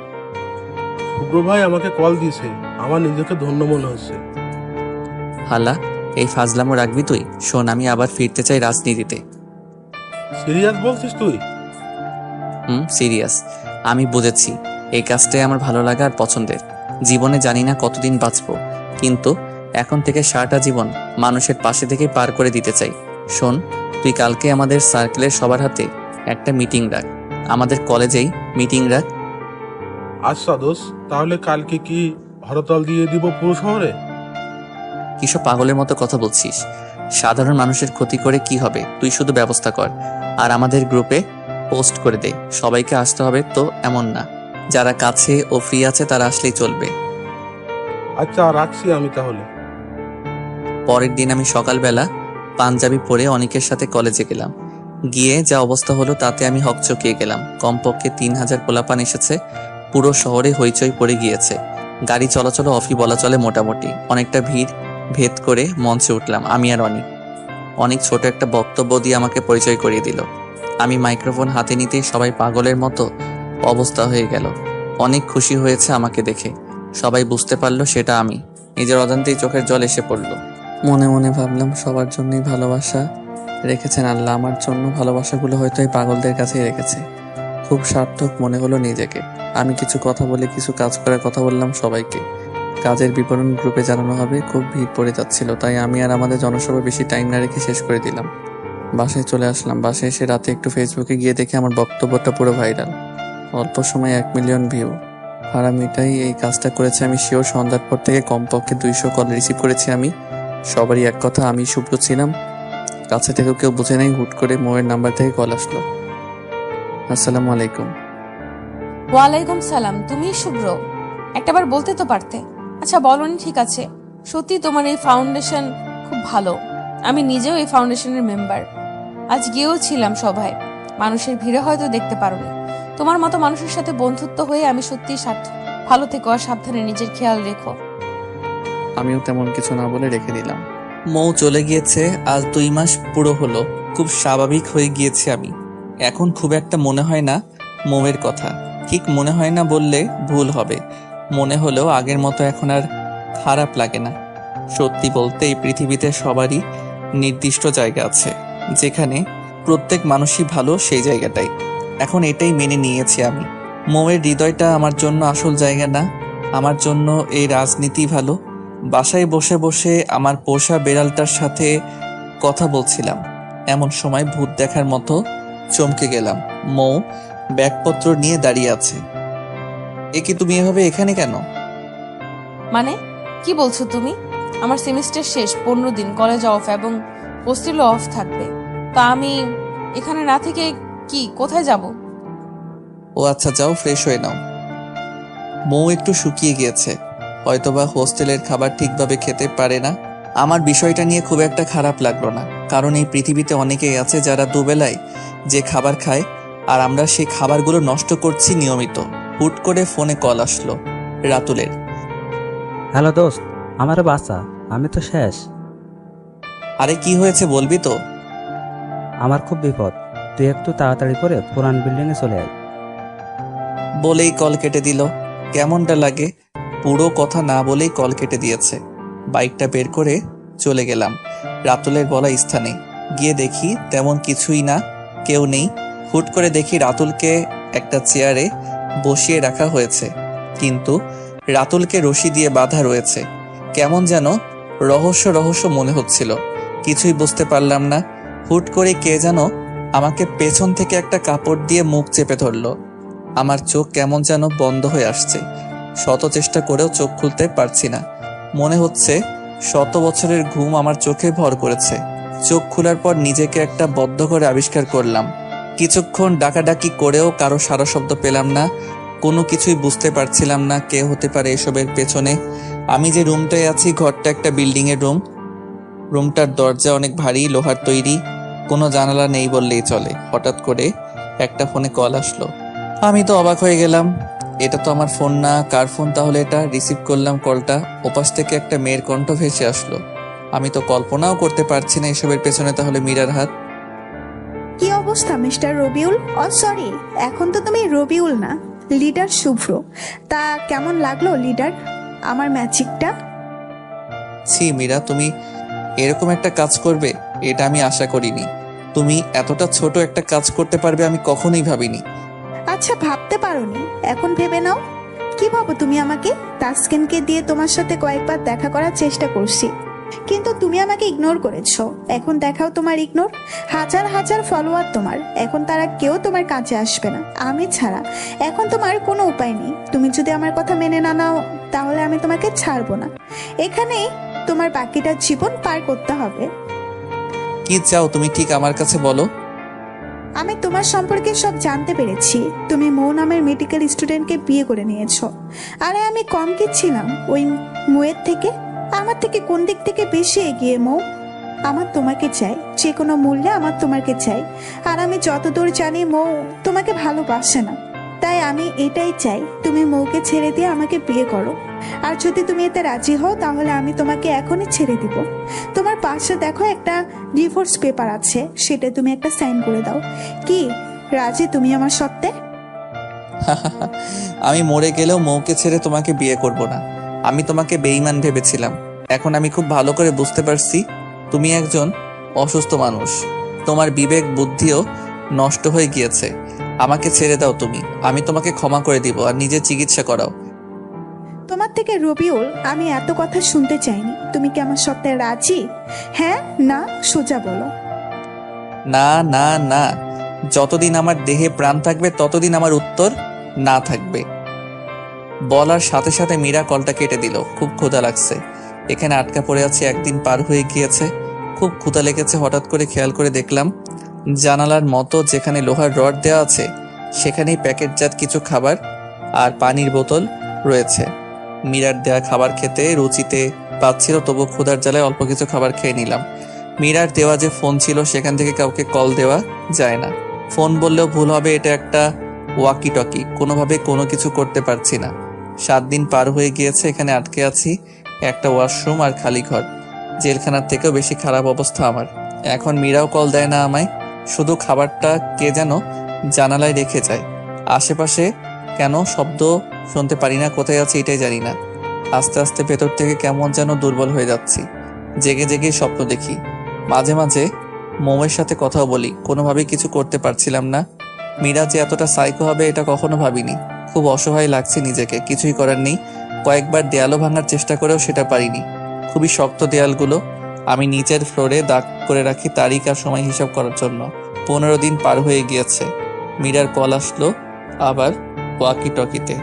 শুভ্র ভাই আমাকে কল দিয়েছে, আমার নিজেকে ধন্য মনে হচ্ছে। হালা, এই ফাজলামো রাখবি তুই? শোন, আমি আবার ফিরতে চাই রাজনীতিতে। সিরিয়াস বলছিস তুই? সিরিয়াস। আমি বুঝেছি এই কাজটাই আমার ভালো লাগা আর পছন্দের। জীবনে জানি না কতদিন বাঁচবো, কিন্তু এখন থেকে সারাটা জীবন মানুষের পাশে থেকে পার করে দিতে চাই। শোন, তুই কালকে আমাদের সার্কেলের সবার হাতে একটা মিটিং রাখ, আমাদের কলেজেই মিটিং রাখ। আচ্ছা দোষ, তাহলে কালকে কি হরতাল দিয়ে দিব পুরো শহরে? কিসব পাগলের মতো কথা বলছিস? সাধারণ মানুষের ক্ষতি করে কি হবে? তুই শুধু ব্যবস্থা কর আর আমাদের গ্রুপে পোস্ট করে দে। সবাইকে আসতে হবে তো এমন না, যারা কাছে ও ফ্রি আছে তারা আসলেই চলবে। আচ্ছা রাখছি আমি তাহলে। পরের দিন আমি সকালবেলা পাঞ্জাবি পরে অনেকের সাথে কলেজে গেলাম। গিয়ে যা অবস্থা হলো তাতে আমি হকচকিয়ে গেলাম। কমপক্ষে 3,000 পোলাপান এসেছে। পুরো শহরে হইচই পড়ে গিয়েছে। গাড়ি চলাচল অফি বলা চলে মোটামুটি। অনেকটা ভিড় ভেদ করে মঞ্চে উঠলাম আমি আর অনেক ছোট একটা বক্তব্য দিয়ে আমাকে পরিচয় করিয়ে দিল। আমি মাইক্রোফোন হাতে নিতেই সবাই পাগলের মতো অবস্থা হয়ে গেল। অনেক খুশি হয়েছে আমাকে দেখে। সবাই বুঝতে পারলো সেটা আমি। নিজের অজান্তেই চোখের জল এসে পড়ল। মনে মনে ভাবলাম সবার জন্যই ভালোবাসা রেখেছেন আল্লাহ, আমার জন্য ভালোবাসাগুলো হয়তো এই পাগলদের কাছেই রেখেছে। খুব সার্থক মনে হলো নিজেকে। আমি কিছু কথা বলে কিছু কাজ করার কথা বললাম সবাইকে। কাজের বিবরণ গ্রুপে জানানো হবে। খুব ভিড় পড়ে যাচ্ছিল, তাই আমি আর আমাদের জনসভা বেশি টাইম না রেখে শেষ করে দিলাম। বাসায় চলে আসলাম। বাসায় এসে রাতে একটু ফেসবুকে গিয়ে দেখি আমার বক্তব্যটা পুরো ভাইরাল। অল্প সময়ে 1 মিলিয়ন ভিউ। হারামিটাই এই কাজটা করেছে আমি শিওর। সন্ধ্যার পর থেকে কমপক্ষে 200 কল রিসিভ করেছি আমি। সবারই এক কথা, আমি শুভ্র ছিলাম। কাছে থেকেও কেউ বুঝে নাই। হুট করে মোয়ের নাম্বার থেকে কল আসলো। আসসালামু আলাইকুম। ওয়ালাইকুম সালাম। তুমি শুভ্র? একটাবার বলতে তো পারতে। আচ্ছা বলনি, ঠিক আছে। সত্যি তোমার এই ফাউন্ডেশন খুব ভালো। আমি নিজেও এই ফাউন্ডেশনের মেম্বার। আজ গিয়েও ছিলাম সভায়। মানুষের ভিড়ে হয়তো দেখতে পারোনি। তোমার মতো মানুষের সাথে বন্ধুত্ব হয়ে আমি সত্যিই সার্থক। ভালো থেকো আর সাবধানে নিজের খেয়াল রেখো। আমিও তেমন কিছু না বলে রেখে দিলাম। মৌ চলে গিয়েছে। আজ 2 মাস পুরো হলো। খুব স্বাভাবিক হয়ে গিয়েছে আমি। এখন খুব একটা মনে হয় না মৌয়ের কথা। ঠিক মনে হয় না বললে ভুল হবে। মনে হলেও আগের মতো এখন আর খারাপ লাগে না। সত্যি বলতে এই পৃথিবীতে সবারই নির্দিষ্ট জায়গা আছে, যেখানে প্রত্যেক মানুষই ভালো, সেই জায়গাটাই। এখন এটাই মেনে নিয়েছি আমি। মৌয়ের হৃদয়টা আমার জন্য আসল জায়গা না, আমার জন্য এই রাজনীতি ভালো। বাসায় বসে বসে আমার পোষা বেড়ালটার সাথে কথা বলছিলাম, এমন সময় ভূত দেখার মতো চমকে গেলাম। মৌ ব্যাগপত্র নিয়ে দাঁড়িয়ে আছে। এ কি, তুমি এভাবে এখানে কেন? মানে কি বলছো তুমি? আমার সেমিস্টার শেষ, 15 দিন কলেজ অফ এবং হোস্টেলও অফ থাকবে। তা আমি এখানে না থেকে কি কোথায় যাব? ও আচ্ছা, যাও ফ্রেশ হয়ে নাও। মৌ একটু শুকিয়ে গিয়েছে, হয়তোবা হোস্টেলের খাবার ঠিকভাবে খেতে পারে না। আমার বিষয়টা নিয়ে খুব একটা খারাপ লাগলো না, কারণ এই পৃথিবীতে অনেকেই আছে যারা দুবেলায় যে খাবার খায়, আর আমরা সেই খাবারগুলো নষ্ট করছি নিয়মিত। হুট করে ফোনে কল আসলো রাতুলের। হ্যালো দোস্ত, আমার বাসা, আমি তো শেষ। আরে কি হয়েছে বলবি তো? আমার খুব বিপদ, তুই একটু তাড়াতাড়ি করে পুরান বিল্ডিংয়ে চলে আয়। বলেই কল কেটে দিল। কেমনটা লাগে? পুরো কথা না বলেই কল কেটে দিয়েছে। বাইকটা বের করে চলে গেলাম রাতুলের বলা স্থানে। গিয়ে দেখি তেমন কিছুই না, কেউ নেই। হুট করে দেখি রাতুলকে একটা চেয়ারে বসিয়ে রাখা হয়েছে, কিন্তু রাতুলকে রশি দিয়ে বাঁধা রয়েছে। কেমন যেন রহস্য রহস্য মনে হচ্ছিল, কিছুই বুঝতে পারলাম না। হুট করে কে যেন আমাকে পেছন থেকে একটা কাপড় দিয়ে মুখ চেপে ধরলো। আমার চোখ কেমন যেন বন্ধ হয়ে আসছে, শত চেষ্টা করেও চোখ খুলতে পারছি না। মনে হচ্ছে শত বছরের ঘুম আমার চোখে ভর করেছে। চোখ খোলার পর নিজেকে একটা বদ্ধ করে আবিষ্কার করলাম। কিছুক্ষণ ডাকাডাকি করেও কারো সারা শব্দ পেলাম না, কোনো কিছুই বুঝতে পারছিলাম না কে হতে পারে এসবের পেছনে। আমি যে রুমটায় আছি, ঘরটা একটা বিল্ডিং এর রুম। রুমটার দরজা অনেক ভারী, লোহার তৈরি, কোনো জানালা নেই বললেই চলে। হঠাৎ করে একটা ফোনে কল আসলো। আমি তো অবাক হয়ে গেলাম, এটা তো আমার ফোন না, কার ফোন তাহলে এটা? রিসিভ করলাম কলটা, ওপাশ থেকে একটা মেয়ের কণ্ঠ ভেসে আসলো। আমি তো কল্পনাও করতে পারছি না এসবের পেছনে তাহলে মীরার হাত। কি অবস্থা মিস্টার রবিউল? সরি, এখন তো তুমি রবিউল না, লিডার শুভ্র। তা কেমন লাগলো লিডার আমার ম্যাজিকটা? ছি মীরা, তুমি এরকম একটা কাজ করবে এটা আমি আশা করিনি। তুমি এতটা ছোট একটা কাজ করতে পারবে আমি কখনোই ভাবিনি। আচ্ছা, ভাবতে পারোনি, এখন ভেবে নাও। কি ভাবো তুমি আমাকে? তাসকিনকে দিয়ে তোমার সাথে কয়েকবার দেখা করার চেষ্টা করছি, কিন্তু তুমি আমাকে ইগনোর করেছো। এখন দেখাও তোমার ইগনোর। হাজার হাজার ফলোয়ার তোমার, এখন তারা কেউ তোমার কাছে আসবে না আমি ছাড়া। এখন তোমার কোনো উপায় নেই। তুমি যদি আমার কথা মেনে না নাও তাহলে আমি তোমাকে ছাড়বো না। এখানেই তোমার বাকিটা জীবন পার করতে হবে। কি চাও তুমি ঠিক আমার কাছে বলো। আমি তোমার সম্পর্কে সব জানতে পেরেছি। তুমি মৌ নামের মেডিকেল স্টুডেন্টকে বিয়ে করে নিয়েছো। আরে আমি কম কি ছিলাম ওই মৌয়ের থেকে? আমার থেকে কোন দিক থেকে বেশি এগিয়ে মৌ? আমার তোমাকে চাই, যে কোনো মূল্যে আমার তোমাকে চাই। আর আমি যতদূর জানি মৌ তোমাকে ভালোবাসে না, তাই আমি এটাই চাই তুমি মৌকে ছেড়ে দিয়ে আমাকে বিয়ে করো। আর যদি তুমি এতে রাজি হও তাহলে আমি তোমাকে এখনই ছেড়ে দিব। তোমার পাশে দেখো একটা ডিভোর্স পেপার আছে, সেটা তুমি একটা সাইন করে দাও। কি রাজি তুমি আমার সত্ত্বে? আমি মরে গেলেও মৌকে ছেড়ে তোমাকে বিয়ে করব না। আমি তোমাকে বেঈমান ভেবেছিলাম, এখন আমি খুব ভালো করে বুঝতে পারছি তুমি একজন অসুস্থ মানুষ। তোমার বিবেক বুদ্ধিও নষ্ট হয়ে গিয়েছে। আমাকে ছেড়ে দাও তুমি, আমি তোমাকে ক্ষমা করে দিব, আর নিজের চিকিৎসা করাও। তোমার থেকে রবিউল আমি এত কথা শুনতে চাইনি। তুমি কি আমার সত্ত্বে রাজি? হ্যাঁ না সোজা বলো। না না না, যতদিন আমার দেহে প্রাণ থাকবে ততদিন আমার উত্তর না থাকবে। বলার সাথে সাথে মীরা কলটা কেটে দিল। খুব ক্ষুধা লাগছে, এখানে আটকা পড়ে আছে, একদিন পার হয়ে গিয়েছে। খুব ক্ষুধা লেগেছে। হঠাৎ করে খেয়াল করে দেখলাম জানালার মতো যেখানে লোহার রড দেওয়া আছে সেখানেই প্যাকেটজাত কিছু খাবার আর পানির বোতল রয়েছে। মীরার দেওয়া খাবার খেতে রুচিতে পাচ্ছিল, তবু ক্ষুধার জ্বালায় অল্প কিছু খাবার খেয়ে নিলাম। মীরার দেওয়া যে ফোন ছিল সেখান থেকে কাউকে কল দেওয়া যায় না। ফোন বললেও ভুল হবে, এটা একটা ওয়াকি টকি, কোনোভাবে কোনো কিছু করতে পারছি না। 7 দিন পার হয়ে গিয়েছে, এখানে আটকে আছি। একটা ওয়াশরুম আর খালি ঘর, জেলখানার থেকেও বেশি খারাপ অবস্থা আমার। এখন মীরাও কল দেয় না আমায়, শুধু খাবারটা কে যেন জানালায় রেখে যায়। আশেপাশে কেন শব্দ শুনতে পারি না, কোথায় আছে এটাই জানি না। আস্তে আস্তে ভেতর থেকে কেমন যেন দুর্বল হয়ে যাচ্ছি। জেগে জেগে স্বপ্ন দেখি, মাঝে মাঝে মৌয়ের সাথে কথাও বলি। কোনোভাবেই কিছু করতে পারছিলাম না। মীরা যে এতটা সাইকো হবে এটা কখনো ভাবিনি। খুব অসহায় লাগছে নিজেকে, কিছুই করার নেই। কয়েকবার দেয়ালও ভাঙার চেষ্টা করেও সেটা পারিনি। খুবই শক্ত দেয়ালগুলো। আমি নিচের ফ্লোরে দাগ করে রাখি তারিখ আর সময় হিসাব করার জন্য। 15 দিন পার হয়ে গিয়েছে। মীরার কল আসলো আবার ওয়াকি টকিতে।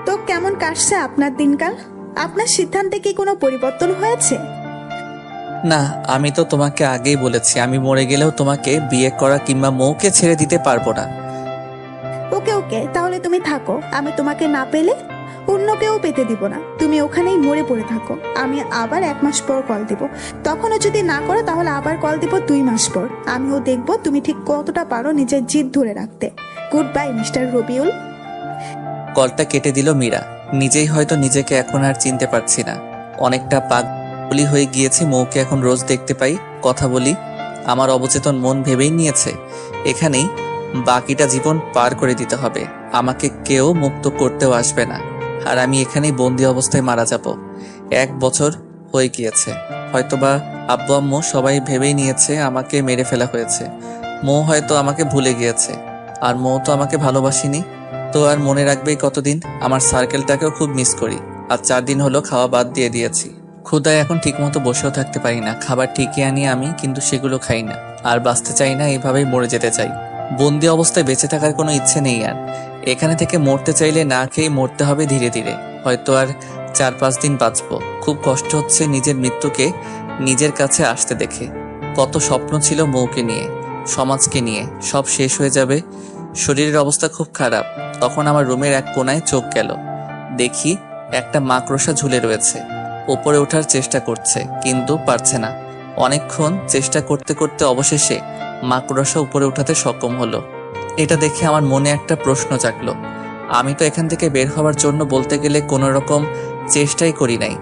তো কেমন কাটছে আপনার দিনকাল? আপনার সিদ্ধান্তে কি কোনো পরিবর্তন হয়েছে? না, আমি তো তোমাকে আগেই বলেছি আমি মরে গেলেও তোমাকে বিয়ে করা কিংবা মৌকে ছেড়ে দিতে পারবো না। ওকে ওকে, তাহলে তুমি থাকো। আমি তোমাকে না পেলে অন্য কেউ পেতে দিব না। তুমি ওখানেই মরে পড়ে থাকো। আমি আবার 1 মাস পর কল দিব। তখনও যদি না করো তাহলে আবার কল দিব 2 মাস পর। আমিও দেখবো তুমি ঠিক কতটা পারো নিজের জিদ ধরে রাখতে। Good bye mister Rabiul. কলটা কেটে দিল মীরা। নিজেই হয়তো নিজেকে এখন আর চিনতে পারছি না। অনেকটা পাগলি হয়ে গিয়েছি। মৌকে এখন রোজ দেখতে পাই, কথা বলি। আমার অবচেতন মন ভেবেই নিয়েছে এখানেই বাকিটা জীবন পার করে দিতে হবে। আমাকে কেউ মুক্ত করতেও আসবে না। আর আমি এখানেই বন্দি অবস্থায় মারা যাব। 1 বছর হয়ে গিয়েছে। হয়তোবা আব্বু আম্মু সবাই ভেবেই নিয়েছে আমাকে মেরে ফেলা হয়েছে। মৌ হয়তো আমাকে ভুলে গিয়েছে। আর মৌ তো আমাকে ভালোবাসিনি। তো আর মনে রাখবেই কতদিন? আমার সার্কেলটাকেও খুব মিস করি। আর 4 দিন হলো খাওয়া বাদ দিয়ে দিয়েছি। ক্ষুধায় এখন ঠিকমতো বসেও থাকতে পারি না। খাবার ঠিকই আনি আমি, কিন্তু সেগুলো খাই না। আর বাঁচতে চাই না, এইভাবেই মরে যেতে চাই। বন্দি অবস্থায় বেঁচে থাকার কোনো ইচ্ছে নেই আর। এখানে থেকে মরতে চাইলে না খেয়ে মরতে হবে ধীরে ধীরে। হয়তো আর 4-5 দিন বাঁচবো। খুব কষ্ট হচ্ছে নিজের মৃত্যুকে নিজের কাছে আসতে দেখে। কত স্বপ্ন ছিল মৌকে নিয়ে, সমাজকে নিয়ে, সব শেষ হয়ে যাবে। শরীরের অবস্থা খুব খারাপ। তখন আমার রুমের এক কোনায় চোখ গেল। দেখি একটা মাকড়সা ঝুলে রয়েছে। ওপরে ওঠার চেষ্টা করছে কিন্তু পারছে না। অনেকক্ষণ চেষ্টা করতে করতে অবশেষে মাকড়সা উপরে উঠাতে সক্ষম হলো। এটা দেখে আমার মনে একটা প্রশ্ন জাগলো। আমি তো এখান থেকে বের হওয়ার জন্য বলতে গেলে কোনো রকম চেষ্টাই করি নাই।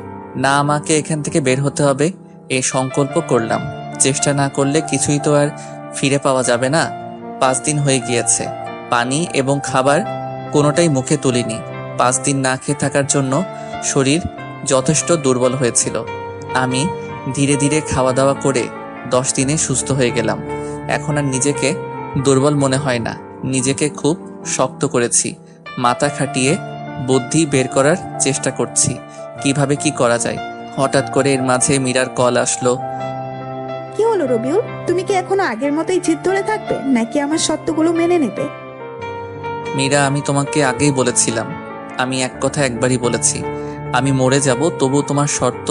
না, আমাকে এখান থেকে বের হতে হবে এই সংকল্প করলাম। চেষ্টা না করলে কিছুই তো আর ফিরে পাওয়া যাবে না। 5 দিন হয়ে গিয়েছে। পানি এবং খাবার কোনোটাই মুখে তুলিনি। 5 দিন না খেয়ে থাকার জন্য শরীর যথেষ্ট দুর্বল হয়েছিল। আমি ধীরে ধীরে খাওয়া দাওয়া করে 10 দিনে সুস্থ হয়ে গেলাম। এখন আর নিজেকে দুর্বল মনে হয় না। নিজেকে খুব শক্ত করেছি। মাথা খাটিয়ে বুদ্ধি বের করার চেষ্টা করছি কিভাবে কি করা যায়। হঠাৎ করে এর মাঝে মীরার কল আসলো। কি হলো রবিউল? তুমি কি এখনো আগের মতোই জিদ ধরে থাকবে নাকি আমার শর্তগুলো মেনে নেবে? মীরা, আমি তোমাকে আগেই বলেছিলাম। আমি এক কথা একবারই বলেছি, আমি মরে যাব তবু তোমার শর্ত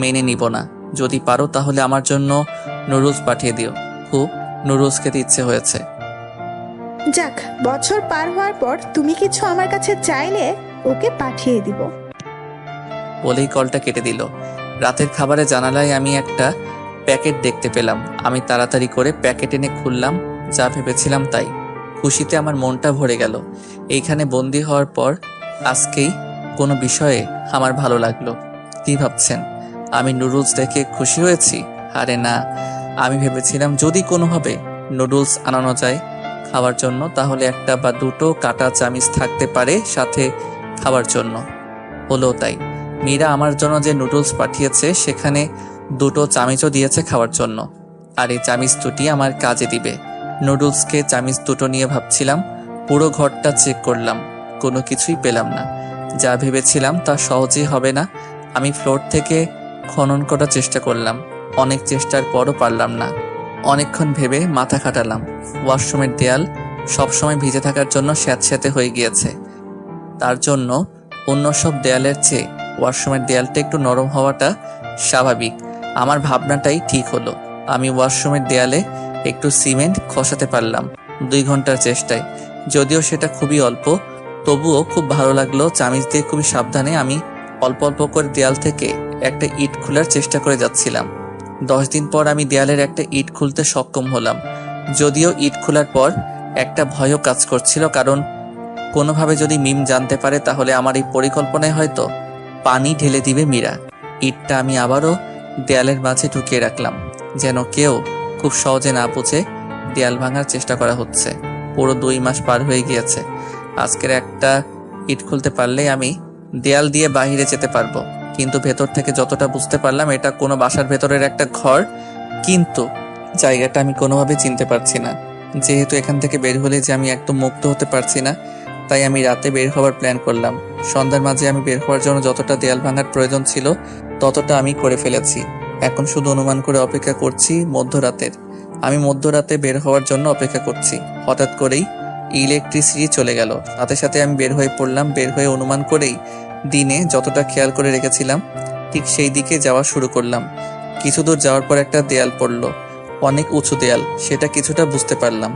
মেনে নিব না। যদি পারো তাহলে আমার জন্য নুডলস পাঠিয়ে দিও। খুব নুডলস খেতে ইচ্ছে হয়েছে। যাক, বছর পার হওয়ার পর তুমি কিছু আমার কাছে চাইলে ওকে পাঠিয়ে দিব। বলেই কলটা কেটে দিল। রাতের খাবারে জানালায় আমি একটা প্যাকেট দেখতে পেলাম। আমি তাড়াতাড়ি করে প্যাকেট এনে খুললাম। যা ভেবেছিলাম তাই। খুশিতে আমার মনটা ভরে গেল। এইখানে বন্দি হওয়ার পর আজকেই কোনো বিষয়ে আমার ভালো লাগলো। কি ভাবছেন আমি নুডলস দেখে খুশি হয়েছি? আরে না, আমি ভেবেছিলাম যদি কোনোভাবে নুডলস আনানো যায় খাওয়ার জন্য তাহলে 1 বা 2 কাটা চামিচ থাকতে পারে সাথে খাওয়ার জন্য। হলো তাই। মীরা আমার জন্য যে নুডলস পাঠিয়েছে সেখানে 2 চামিচও দিয়েছে খাওয়ার জন্য। আর এই চামিচ দুটি আমার কাজে দিবে। নুডলসকে চামিচ 2 নিয়ে ভাবছিলাম। পুরো ঘরটা চেক করলাম, কোনো কিছুই পেলাম না। যা ভেবেছিলাম তা সহজেই হবে না। আমি ফ্লোর থেকে খনন করার চেষ্টা করলাম। অনেক চেষ্টার পরও পারলাম না। অনেকক্ষণ ভেবে মাথা খাটালাম। ওয়াশরুমের দেয়াল সবসময় ভিজে থাকার জন্য স্যাঁতস্যাঁতে হয়ে গিয়েছে। তার জন্য অন্য সব দেয়ালের চেয়ে ওয়াশরুমের দেয়ালটা একটু নরম হওয়াটা স্বাভাবিক। আমার ভাবনাটাই ঠিক হলো। আমি ওয়াশরুমের দেয়ালে একটু সিমেন্ট খসাতে পারলাম 2 ঘন্টার চেষ্টায়। যদিও সেটা খুবই অল্প, তবুও খুব ভালো লাগলো। চামিচ দিয়ে খুবই সাবধানে আমি অল্প অল্প করে দেয়াল থেকে একটা ইট খোলার চেষ্টা করে যাচ্ছিলাম। 10 দিন পর আমি দেয়ালের একটা ইট খুলতে সক্ষম হলাম। যদিও ইট খোলার পর একটা ভয়ও কাজ করছিল, কারণ কোনোভাবে যদি মিম জানতে পারে তাহলে আমার এই পরিকল্পনায় হয়তো পানি ঢেলে দিবে মীরা। ইটটা আমি আবারও দেয়ালের মাঝে ঢুকিয়ে রাখলাম, যেন কেউ খুব সহজে না বুঝে দেয়াল ভাঙার চেষ্টা করা হচ্ছে। পুরো 2 মাস পার হয়ে গিয়েছে। আজকের একটা ইট খুলতে পারলেই আমি দেয়াল দিয়ে বাইরে যেতে পারবো, কিন্তু ভেতর থেকে যতটা বুঝতে পারলাম এটা কোনো বাসার ভেতরের একটা ঘর, কিন্তু জায়গাটা আমি কোনোভাবে চিনতে পারছি না। যেহেতু এখান থেকে বের হলে যে আমি একদম মুক্ত হতে পারছি না, তাই আমি রাতে বের হওয়ার প্ল্যান করলাম। সন্ধ্যার মাঝে আমি বের হওয়ার জন্য যতটা দেয়াল ভাঙার প্রয়োজন ছিল ততটা আমি করে ফেলেছি। এখন শুধু অনুমান করে অপেক্ষা করছি মধ্যরাতের। আমি মধ্যরাতে বের হওয়ার জন্য অপেক্ষা করছি। হঠাৎ করেই ইলেকট্রিসিটি চলে গেল। সাথে সাথে আমি বের হয়ে পড়লাম। বের হয়ে অনুমান করেই দিনে যতটা খেয়াল করে রেখেছিলাম ঠিক সেই দিকে যাওয়া শুরু করলাম। কিছু দূর যাওয়ার পর একটা দেয়াল পড়ল, অনেক উঁচু দেয়াল। সেটা কিছুটা বুঝতে পারলাম।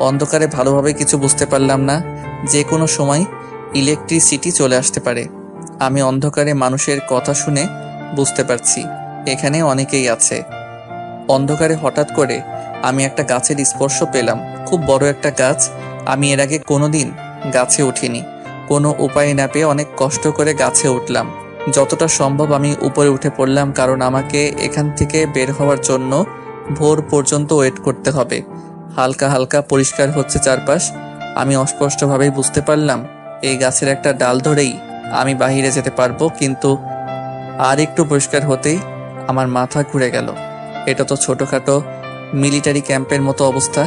অন্ধকারে ভালোভাবে কিছু বুঝতে পারলাম না। যে কোনো সময় ইলেকট্রিসিটি চলে আসতে পারে। আমি অন্ধকারে মানুষের কথা শুনে বুঝতে পারছি এখানে অনেকেই আছে। অন্ধকারে হঠাৎ করে আমি একটা গাছের স্পর্শ পেলাম। খুব বড় একটা গাছ। আমি এর আগে কোনোদিন গাছে উঠিনি। কোনো উপায় না পেয়ে অনেক কষ্ট করে গাছে উঠলাম। যতটা সম্ভব আমি উপরে উঠে পড়লাম, কারণ আমাকে এখান থেকে বের হওয়ার জন্য ভোর পর্যন্ত ওয়েট করতে হবে। হালকা হালকা পরিষ্কার হচ্ছে চারপাশ। আমি অস্পষ্টভাবেই বুঝতে পারলাম এই গাছের একটা ডাল ধরেই আমি বাহিরে যেতে পারবো, কিন্তু আর একটু পরিষ্কার হতেই আমার মাথা ঘুরে গেল। এটা তো ছোটখাটো মিলিটারি ক্যাম্পের মতো অবস্থা।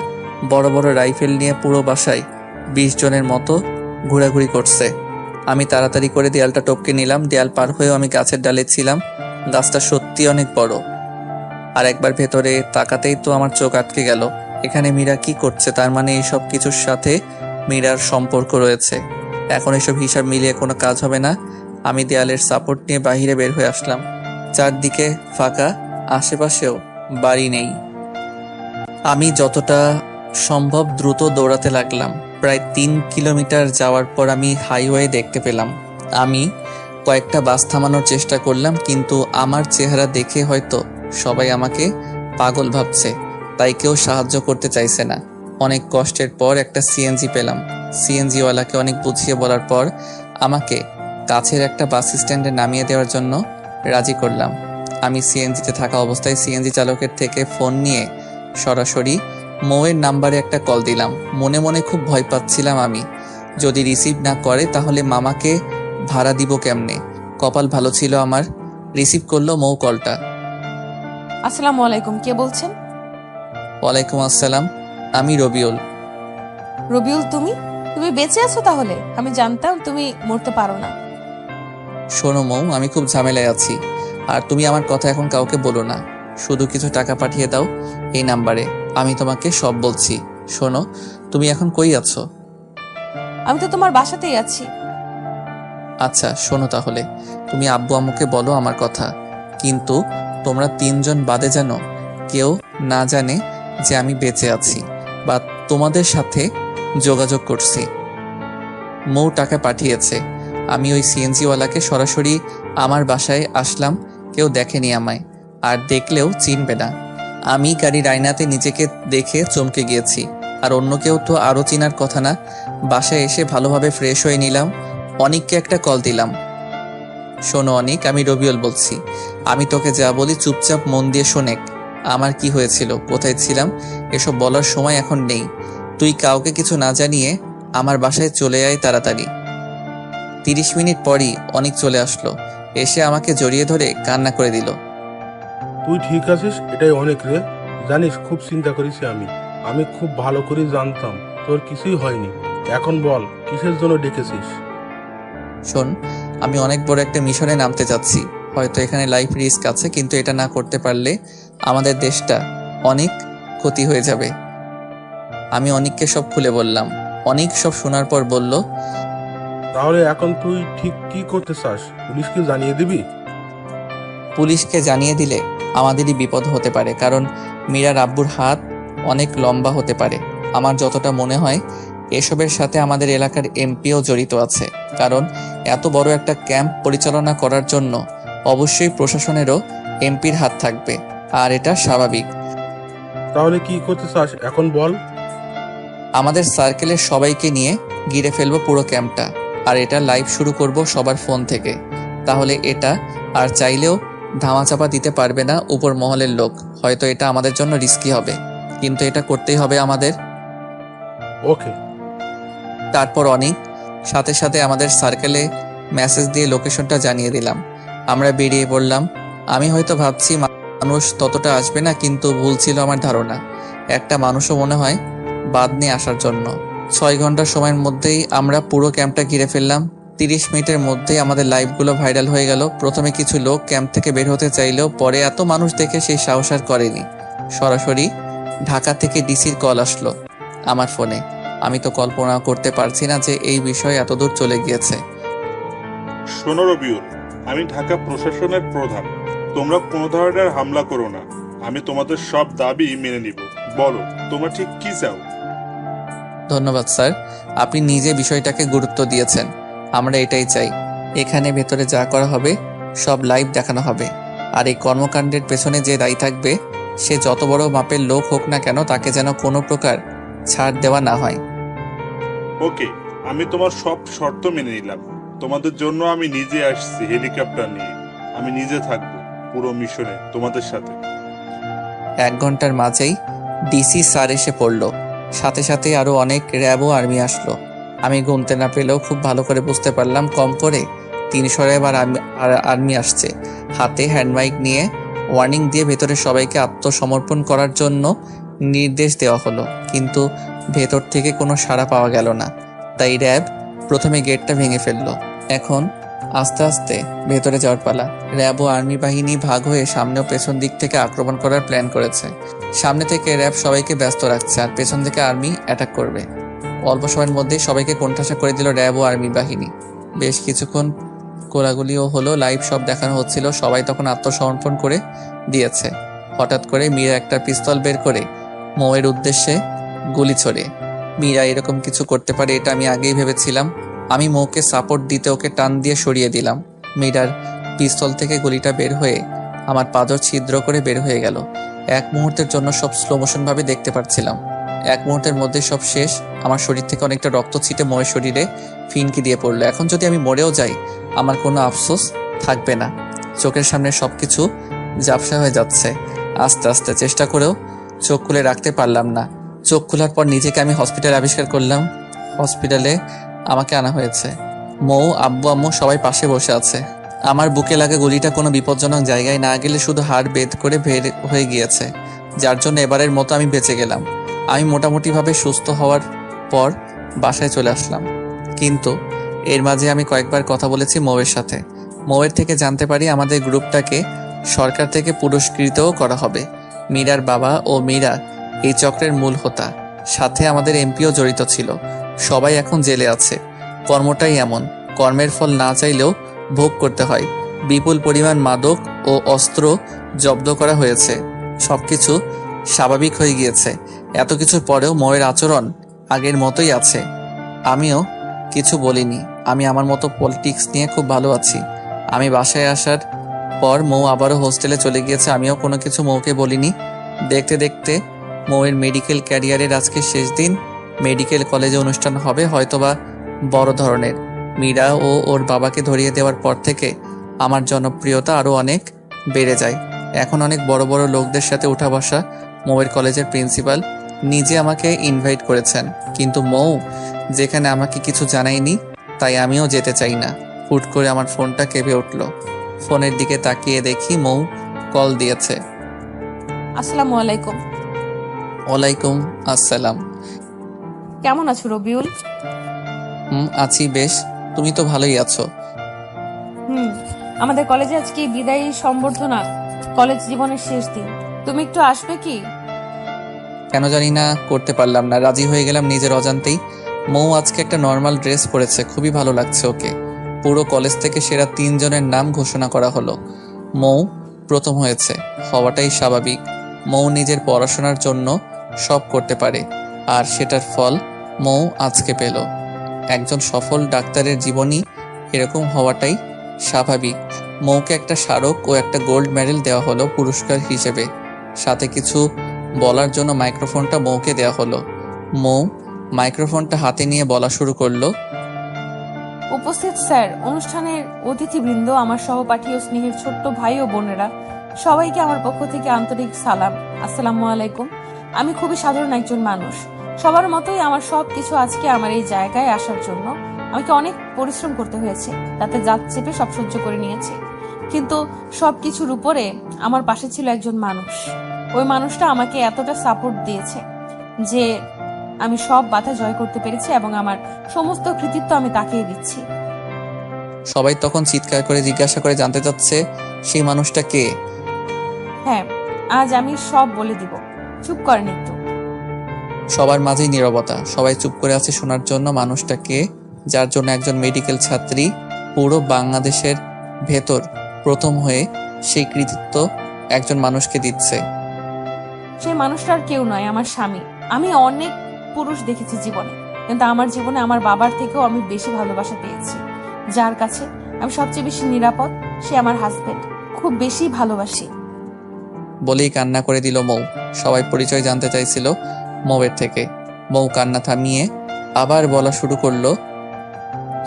বড় বড় রাইফেল নিয়ে পুরো বাসায় 20 জনের মতো ঘোরাঘুরি করছে। আমি তাড়াতাড়ি করে দেয়ালটা টপকে নিলাম। দেয়াল পার হয়েও আমি গাছের ডালে ছিলাম। গাছটা সত্যি অনেক বড়। আর একবার ভেতরে তাকাতেই তো আমার চোখ আটকে গেল। এখানে মীরা কি করছে? তার মানে এইসব কিছুর সাথে মীরার সম্পর্ক রয়েছে। এখন এসব হিসাব মিলিয়ে কোনো কাজ হবে না। আমি দেয়ালের সাপোর্ট নিয়ে বাইরে বের হয়ে আসলাম। চারদিকে ফাঁকা, আশেপাশেও বাড়ি নেই। আমি যতটা সম্ভব দ্রুত দৌড়াতে লাগলাম। প্রায় 3 কিলোমিটার যাওয়ার পর আমি হাইওয়ে দেখতে পেলাম। আমি কয়েকটা বাস থামানোর চেষ্টা করলাম, কিন্তু আমার চেহারা দেখে হয়তো সবাই আমাকে পাগল ভাবছে, তাই কেউ সাহায্য করতে চাইছে না। অনেক কষ্টের পর একটা সিএনজি পেলাম। সিএনজিওয়ালাকে অনেক বুঝিয়ে বলার পর আমাকে কাছের একটা বাস স্ট্যান্ডে নামিয়ে দেওয়ার জন্য রাজি করলাম। আমি সিএনজিতে থাকা অবস্থায় সিএনজি চালকের থেকে ফোন নিয়ে সরাসরি মৌয়ের নাম্বারে একটা কল দিলাম। মনে মনে খুব ভয় পাচ্ছিলাম আমি, যদি রিসিভ না করে তাহলে মামাকে ভাড়া দিব কেমনে। কপাল ভালো ছিল আমার, রিসিভ করলো মৌ কলটা। আসসালামু আলাইকুম, কে বলছেন? ওয়ালাইকুম আসসালাম, আমি রবিউল। রবিউল, তুমি তুমি বেঁচে আছো? তাহলে আমি জানতাম তুমি মরতে পারো না। শোনো মৌ, আমি খুব ঝামেলায় আছি, আর তুমি আমার কথা এখন কাউকে বলো না। শুধু কিছু টাকা পাঠিয়ে দাও এই নাম্বারে, আমি তোমাকে সব বলছি। শোনো, তুমি এখন কই আছো? আমি তো তোমার বাসাতেই আছি। আচ্ছা শোনো, তাহলে তুমি আব্বু আম্মুকে বলো আমার কথা, কিন্তু তোমরা 3 জন বাদে যেন কেউ না জানে যে আমি বেঁচে আছি বা তোমাদের সাথে যোগাযোগ করছি। মৌ টাকা পাঠিয়েছে। আমি ওই সিএনজিওয়ালাকে সরাসরি আমার বাসায় আসলাম। কেউ দেখেনি আমায়, আর দেখলেও চিনবে না। আমি গাড়ির আয়নাতে নিজেকে দেখে চমকে গিয়েছি, আর অন্য কেউ তো আরও চিনার কথা না। বাসায় এসে ভালোভাবে ফ্রেশ হয়ে নিলাম। অনিককে একটা কল দিলাম। শোনো অনিক, আমি রবিউল বলছি। আমি তোকে যা বলি চুপচাপ মন দিয়ে শোনেক। আমার কি হয়েছিল, কোথায় ছিলাম, এসব বলার সময় এখন নেই। তুই কাউকে কিছু না জানিয়ে আমার বাসায় চলে আয় তাড়াতাড়ি। 30 মিনিট পরই অনিক চলে আসলো। এসে আমাকে জড়িয়ে ধরে কান্না করে দিল। তুই ঠিক আছিস, এটাই অনেক রে। জানিস খুব চিন্তা করেছি আমি খুব ভালো করে জানতাম তোর কিছুই হয়নি। এখন বল কিসের জন্য ডেকেছিস? শোন, আমি অনেক বড় একটা মিশনে নামতে যাচ্ছি। হয়তো এখানে লাইফ রিস্ক আছে, কিন্তু এটা না করতে পারলে আমাদের দেশটা অনেক ক্ষতি হয়ে যাবে। আমি অনিককে সব খুলে বললাম। অনিক সব শোনার পর বলল, তাহলে এখন তুই ঠিক কি করতে চাস? পুলিশকে জানিয়ে দিবি? পুলিশকে জানিয়ে দিলে আমাদেরই বিপদ হতে পারে, কারণ মীরার আব্বুর হাত অনেক লম্বা হতে পারে। আমার যতটা মনে হয় এসবের সাথে আমাদের এলাকার এমপিও জড়িত আছে, কারণ এত বড় একটা ক্যাম্প পরিচালনা করার জন্য অবশ্যই প্রশাসনেরও এমপির হাত থাকবে, আর এটা স্বাভাবিক। তাহলে কি করতে চাস এখন বল? আমাদের সার্কেলের সবাইকে নিয়ে ঘিরে ফেলবো পুরো ক্যাম্পটা, আর এটা লাইভ শুরু করব সবার ফোন থেকে। তাহলে এটা আর চাইলেও ধামাচাপা দিতে পারবে না উপর মহলের লোক। হয়তো এটা আমাদের জন্য রিস্কি হবে, কিন্তু এটা করতেই হবে আমাদের। ওকে। তারপর অনেক সাথে সাথে আমাদের সার্কেলে মেসেজ দিয়ে লোকেশনটা জানিয়ে দিলাম। আমরা বেরিয়ে পড়লাম। আমি হয়তো ভাবছি মানুষ ততটা আসবে না, কিন্তু ভুল ছিল আমার ধারণা। একটা মানুষও মনে হয় বাদ নিয়ে আসার জন্য। 6 ঘন্টার সময়ের মধ্যেই আমরা পুরো ক্যাম্পটা ঘিরে ফেললাম। 30 মিনিটের মধ্যেই আমাদের লাইভগুলো ভাইরাল হয়ে গেল। প্রথমে কিছু লোক ক্যাম্প থেকে বের হতে চাইলেও পরে এত মানুষ দেখে সেই সাহস আর করেনি। সরাসরি ঢাকা থেকে ডিসির কল আসলো আমার ফোনে। আমি তো কল্পনা করতে পারছি না যে এই বিষয় এতদূর চলে গিয়েছে। শোনো রবিউল, আমি ঢাকা প্রশাসনের প্রধান। তোমরা কোনো ধরনের হামলা করো না। আমি তোমাদের সব দাবি মেনে নিব। বলো তোমরা ঠিক কি চাও? ধন্যবাদ স্যার, আপনি নিজে বিষয়টাকে গুরুত্ব দিয়েছেন। আমরা এটাই চাই, এখানে ভেতরে যা করা হবে সব লাইভ দেখানো হবে। আর এই কর্মকাণ্ডের পেছনে যে দায়ী থাকবে, সে যত বড় মাপের লোক হোক না কেন, তাকে যেন কোনো প্রকার ছাড় দেওয়া না হয়। ওকে, আমি তোমার সব শর্ত মেনে নিলাম। তোমাদের জন্য আমি নিজে আসছি হেলিকপ্টার নিয়ে। আমি নিজে থাকবো পুরো মিশনে তোমাদের সাথে। 1 ঘন্টার মাঝেই ডিসি স্যার এসে পড়লো। সাথে সাথে আরো অনেক র্যাব ও আর্মি আসলো। আমি গুনতে না পেলেও খুব ভালো করে বুঝতে পারলাম কম করে 300 র্যাব আর আর্মি আসছে। হাতে হ্যান্ডমাইক নিয়ে ওয়ার্নিং দিয়ে ভেতরে সবাইকে আত্মসমর্পণ করার জন্য নির্দেশ দেওয়া হলো, কিন্তু ভেতর থেকে কোনো সাড়া পাওয়া গেল না। তাই র্যাব প্রথমে গেটটা ভেঙে ফেললো। এখন আস্তে আস্তে ভেতরে যাওয়ার পালা। র্যাব ও আর্মি বাহিনী ভাগ হয়ে সামনে ও পেছন দিক থেকে আক্রমণ করার প্ল্যান করেছে। সামনে থেকে র্যাব সবাইকে ব্যস্ত রাখছে আর পেছন থেকে আর্মি অ্যাটাক করবে। অল্প সময়ের মধ্যেই সবাইকে কোণঠাসা করে দিল র্যাব ও আর্মি বাহিনী। বেশ কিছুক্ষণ কোলাগুলিও হলো, লাইভ সব দেখানো হচ্ছিল। সবাই তখন আত্মসমর্পণ করে দিয়েছে। হঠাৎ করে মীরা একটা পিস্তল বের করে মৌয়ের উদ্দেশ্যে গুলি ছোড়ে। মীরা এরকম কিছু করতে পারে এটা আমি আগেই ভেবেছিলাম। আমি মৌকে সাপোর্ট দিতে ওকে টান দিয়ে সরিয়ে দিলাম। মীরার পিস্তল থেকে গুলিটা বের হয়ে আমার পাঁজর ছিদ্র করে বের হয়ে গেল। এক মুহূর্তের জন্য সব স্লো মোশন ভাবে দেখতে পাচ্ছিলাম। এক মুহূর্তের মধ্যে সব শেষ। আমার শরীর থেকে অনেকটা রক্ত ছিটে মৌয়ের শরীরে ফিনকি দিয়ে পড়লো। এখন যদি আমি মরেও যাই, আমার কোনো আফসোস থাকবে না। চোখের সামনে সবকিছু ঝাপসা হয়ে যাচ্ছে। আস্তে আস্তে চেষ্টা করেও চোখ খুলে রাখতে পারলাম না। চোখ খোলার পর নিজেকে আমি হসপিটালে আবিষ্কার করলাম। হসপিটালে আমাকে আনা হয়েছে। মৌ, আব্বু, আম্মু সবাই পাশে বসে আছে। আমার বুকে লাগা গুলিটা কোনো বিপজ্জনক জায়গায় না গেলে শুধু হাড় বেদ করে বের হয়ে গিয়েছে, যার জন্য এবারের মতো আমি বেঁচে গেলাম। আমি মোটামুটিভাবে সুস্থ হওয়ার পর বাসায় চলে আসলাম। কিন্তু এর মাঝে আমি কয়েকবার কথা বলেছি মৌয়ের সাথে। মৌয়ের থেকে জানতে পারি আমাদের গ্রুপটাকে সরকার থেকে পুরস্কৃতও করা হবে। মীরার বাবা ও মীরা এই চক্রের মূল হোতা। সাথে আমাদের এমপিও জড়িত ছিল। সবাই এখন জেলে আছে। কর্মটাই এমন, কর্মের ফল না চাইলেও ভোগ করতে হয়। বিপুল পরিমাণ মাদক ও অস্ত্র জব্দ করা হয়েছে। সবকিছু স্বাভাবিক হয়ে গিয়েছে। এত কিছুর পরেও মৌয়ের আচরণ আগের মতোই আছে। আমিও কিছু বলিনি। আমি আমার মতো পলিটিক্স নিয়ে খুব ভালো আছি। আমি বাসায় আসার পর মৌ আবারও হোস্টেলে চলে গিয়েছে। আমিও কোনো কিছু মৌকে বলিনি। দেখতে দেখতে মৌয়ের মেডিকেল ক্যারিয়ারের আজকে শেষ দিন। মেডিকেল কলেজে অনুষ্ঠান হবে, হয়তোবা বড় ধরনের। মীরা ও ওর বাবাকে ধরিয়ে দেওয়ার পর থেকে আমার জনপ্রিয়তা আরও অনেক বেড়ে যায়। এখন অনেক বড় বড় লোকদের সাথে উঠা বসা। মৌয়ের কলেজের প্রিন্সিপাল নিজে আমাকে ইনভাইট করেছেন, কিন্তু মৌ যেখানে আমাকে কিছু জানায়নি, তাই আমিও যেতে চাই না। হুট করে আমার ফোনটা কেঁপে উঠল। ফোনের দিকে তাকিয়ে দেখি মৌ কল দিয়েছে। আসসালামু আলাইকুম। ওয়ালাইকুম আসসালাম। কেমন আছো রবিউল? আছি বেশ। তুমি তো ভালোই আছো? আমাদের কলেজে আজকে বিদায়ী সম্বর্ধনা, কলেজ জীবনের শেষ দিন। তুমি একটু আসবে কি? কেন জানি না করতে পারলাম না, রাজি হয়ে গেলাম নিজের অজান্তেই। মৌ আজকে একটা নর্মাল ড্রেস পরেছে, খুবই ভালো লাগছে ওকে। পুরো কলেজ থেকে সেরা 3 জনের নাম ঘোষণা করা হলো। মৌ প্রথম হয়েছে, হওয়াটাই স্বাভাবিক। মৌ নিজের পড়াশোনার জন্য সব করতে পারে, আর সেটার ফল মৌ আজকে পেল। একজন সফল ডাক্তারের জীবনই এরকম হওয়াটাই স্বাভাবিক। মৌকে একটা স্মারক ও একটা গোল্ড মেডেল দেওয়া হলো পুরস্কার হিসেবে। সাথে কিছু বলার জন্য মাইক্রোফোনটা মৌকে দেওয়া হলো। মৌ মাইক্রোফোনটা হাতে নিয়ে বলা শুরু করলো। উপস্থিত স্যার, অনুষ্ঠানের অতিথিবৃন্দ, আমার সহপাঠী ও স্নেহের ছোট্ট ভাই ও বোনেরা, সবাইকে আমার পক্ষ থেকে আন্তরিক সালাম। আসসালামু আলাইকুম। আমি খুবই সাধারণ একজন মানুষ। সবার মতোই আমার সবকিছু আজকে আমার এই জায়গায় আসার জন্য আমাকে অনেক পরিশ্রম করতে হয়েছে, তাতে জাত চেপে সব সহ্য করে নিয়েছি। কিন্তু সবকিছুর উপরে আমার পাশে ছিল একজন মানুষ। ওই মানুষটা আমাকে এতটা সাপোর্ট দিয়েছে যে আমি সব বাধা জয় করতে পেরেছি এবং আমার সমস্ত কৃতিত্ব আমি তাকেই দিচ্ছি। সবাই তখন চিৎকার করে জিজ্ঞাসা করে জানতে চাচ্ছে সেই মানুষটা কে। হ্যাঁ, আজ আমি সব বলে দিব। চুপ করেন একটু। সবার মাঝেই নীরবতা, সবাই চুপ করে আছে শোনার জন্য। মানুষটা কে, যার জন্য একজন মেডিকেল ছাত্রী পুরো বাংলাদেশের ভেতর প্রথম হয়ে সেই কৃতিত্ব একজন মানুষকে দিচ্ছে। সেই মানুষটার কেউ নয়, আমার স্বামী। আমি অনেক পুরুষ দেখেছি জীবনে, কিন্তু আমার জীবনে আমার বাবার থেকেও আমি বেশি ভালোবাসা পেয়েছি। যার কাছে আমি সবচেয়ে বেশি নিরাপদ, সে আমার হাজবেন্ড। খুব বেশি ভালোবাসি। বলেই কান্না করে দিল মৌ। সবাই পরিচয় জানতে চাইছিল মৌয়ের থেকে। মৌ কান্না থামিয়ে আবার বলা শুরু করলো,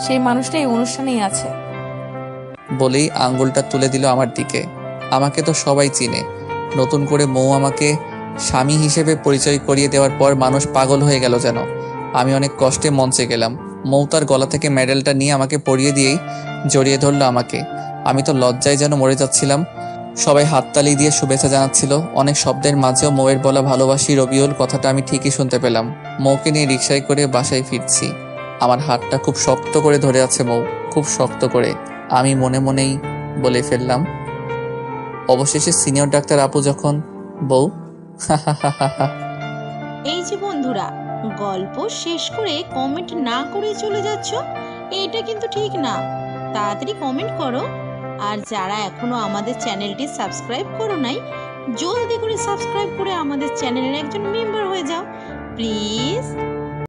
সেই মানুষটা এই অনুষ্ঠানেই আছে। বলেই আঙ্গুলটা তুলে দিল আমার দিকে। আমাকে তো সবাই চিনে। নতুন করে মৌ আমাকে স্বামী হিসেবে পরিচয় করিয়ে দেওয়ার পর মানুষ পাগল হয়ে গেল যেন। আমি অনেক কষ্টে মঞ্চে গেলাম। মৌ তার গলা থেকে মেডেলটা নিয়ে আমাকে পরিয়ে দিয়েই জড়িয়ে ধরলো আমাকে। আমি তো লজ্জায় যেন মরে যাচ্ছিলাম। সবাই হাততালি দিয়ে শুভেচ্ছা জানাচ্ছিল। অনেক শব্দের মাঝেও মৌয়ের বলা ভালোবাসি রবিউল কথাটা আমি ঠিকই শুনতে পেলাম। মৌকে নিয়ে রিকশায় করে বাসায় ফিরছি। আমার হাতটা খুব শক্ত করে ধরে আছে মৌ, খুব শক্ত করে। আমি মনে মনেই বলে ফেললাম, অবশেষে সিনিয়র ডাক্তার আপু যখন বউ। এই যে বন্ধুরা, গল্প শেষ করে কমেন্ট না করে চলে যাচ্ছ, এটা কিন্তু ঠিক না। তাড়াতাড়ি কমেন্ট করো। আর যারা এখনো আমাদের চ্যানেলটি সাবস্ক্রাইব করো নাই, জলদি করে সাবস্ক্রাইব করে আমাদের চ্যানেলের একজন মেম্বার হয়ে যাও প্লিজ।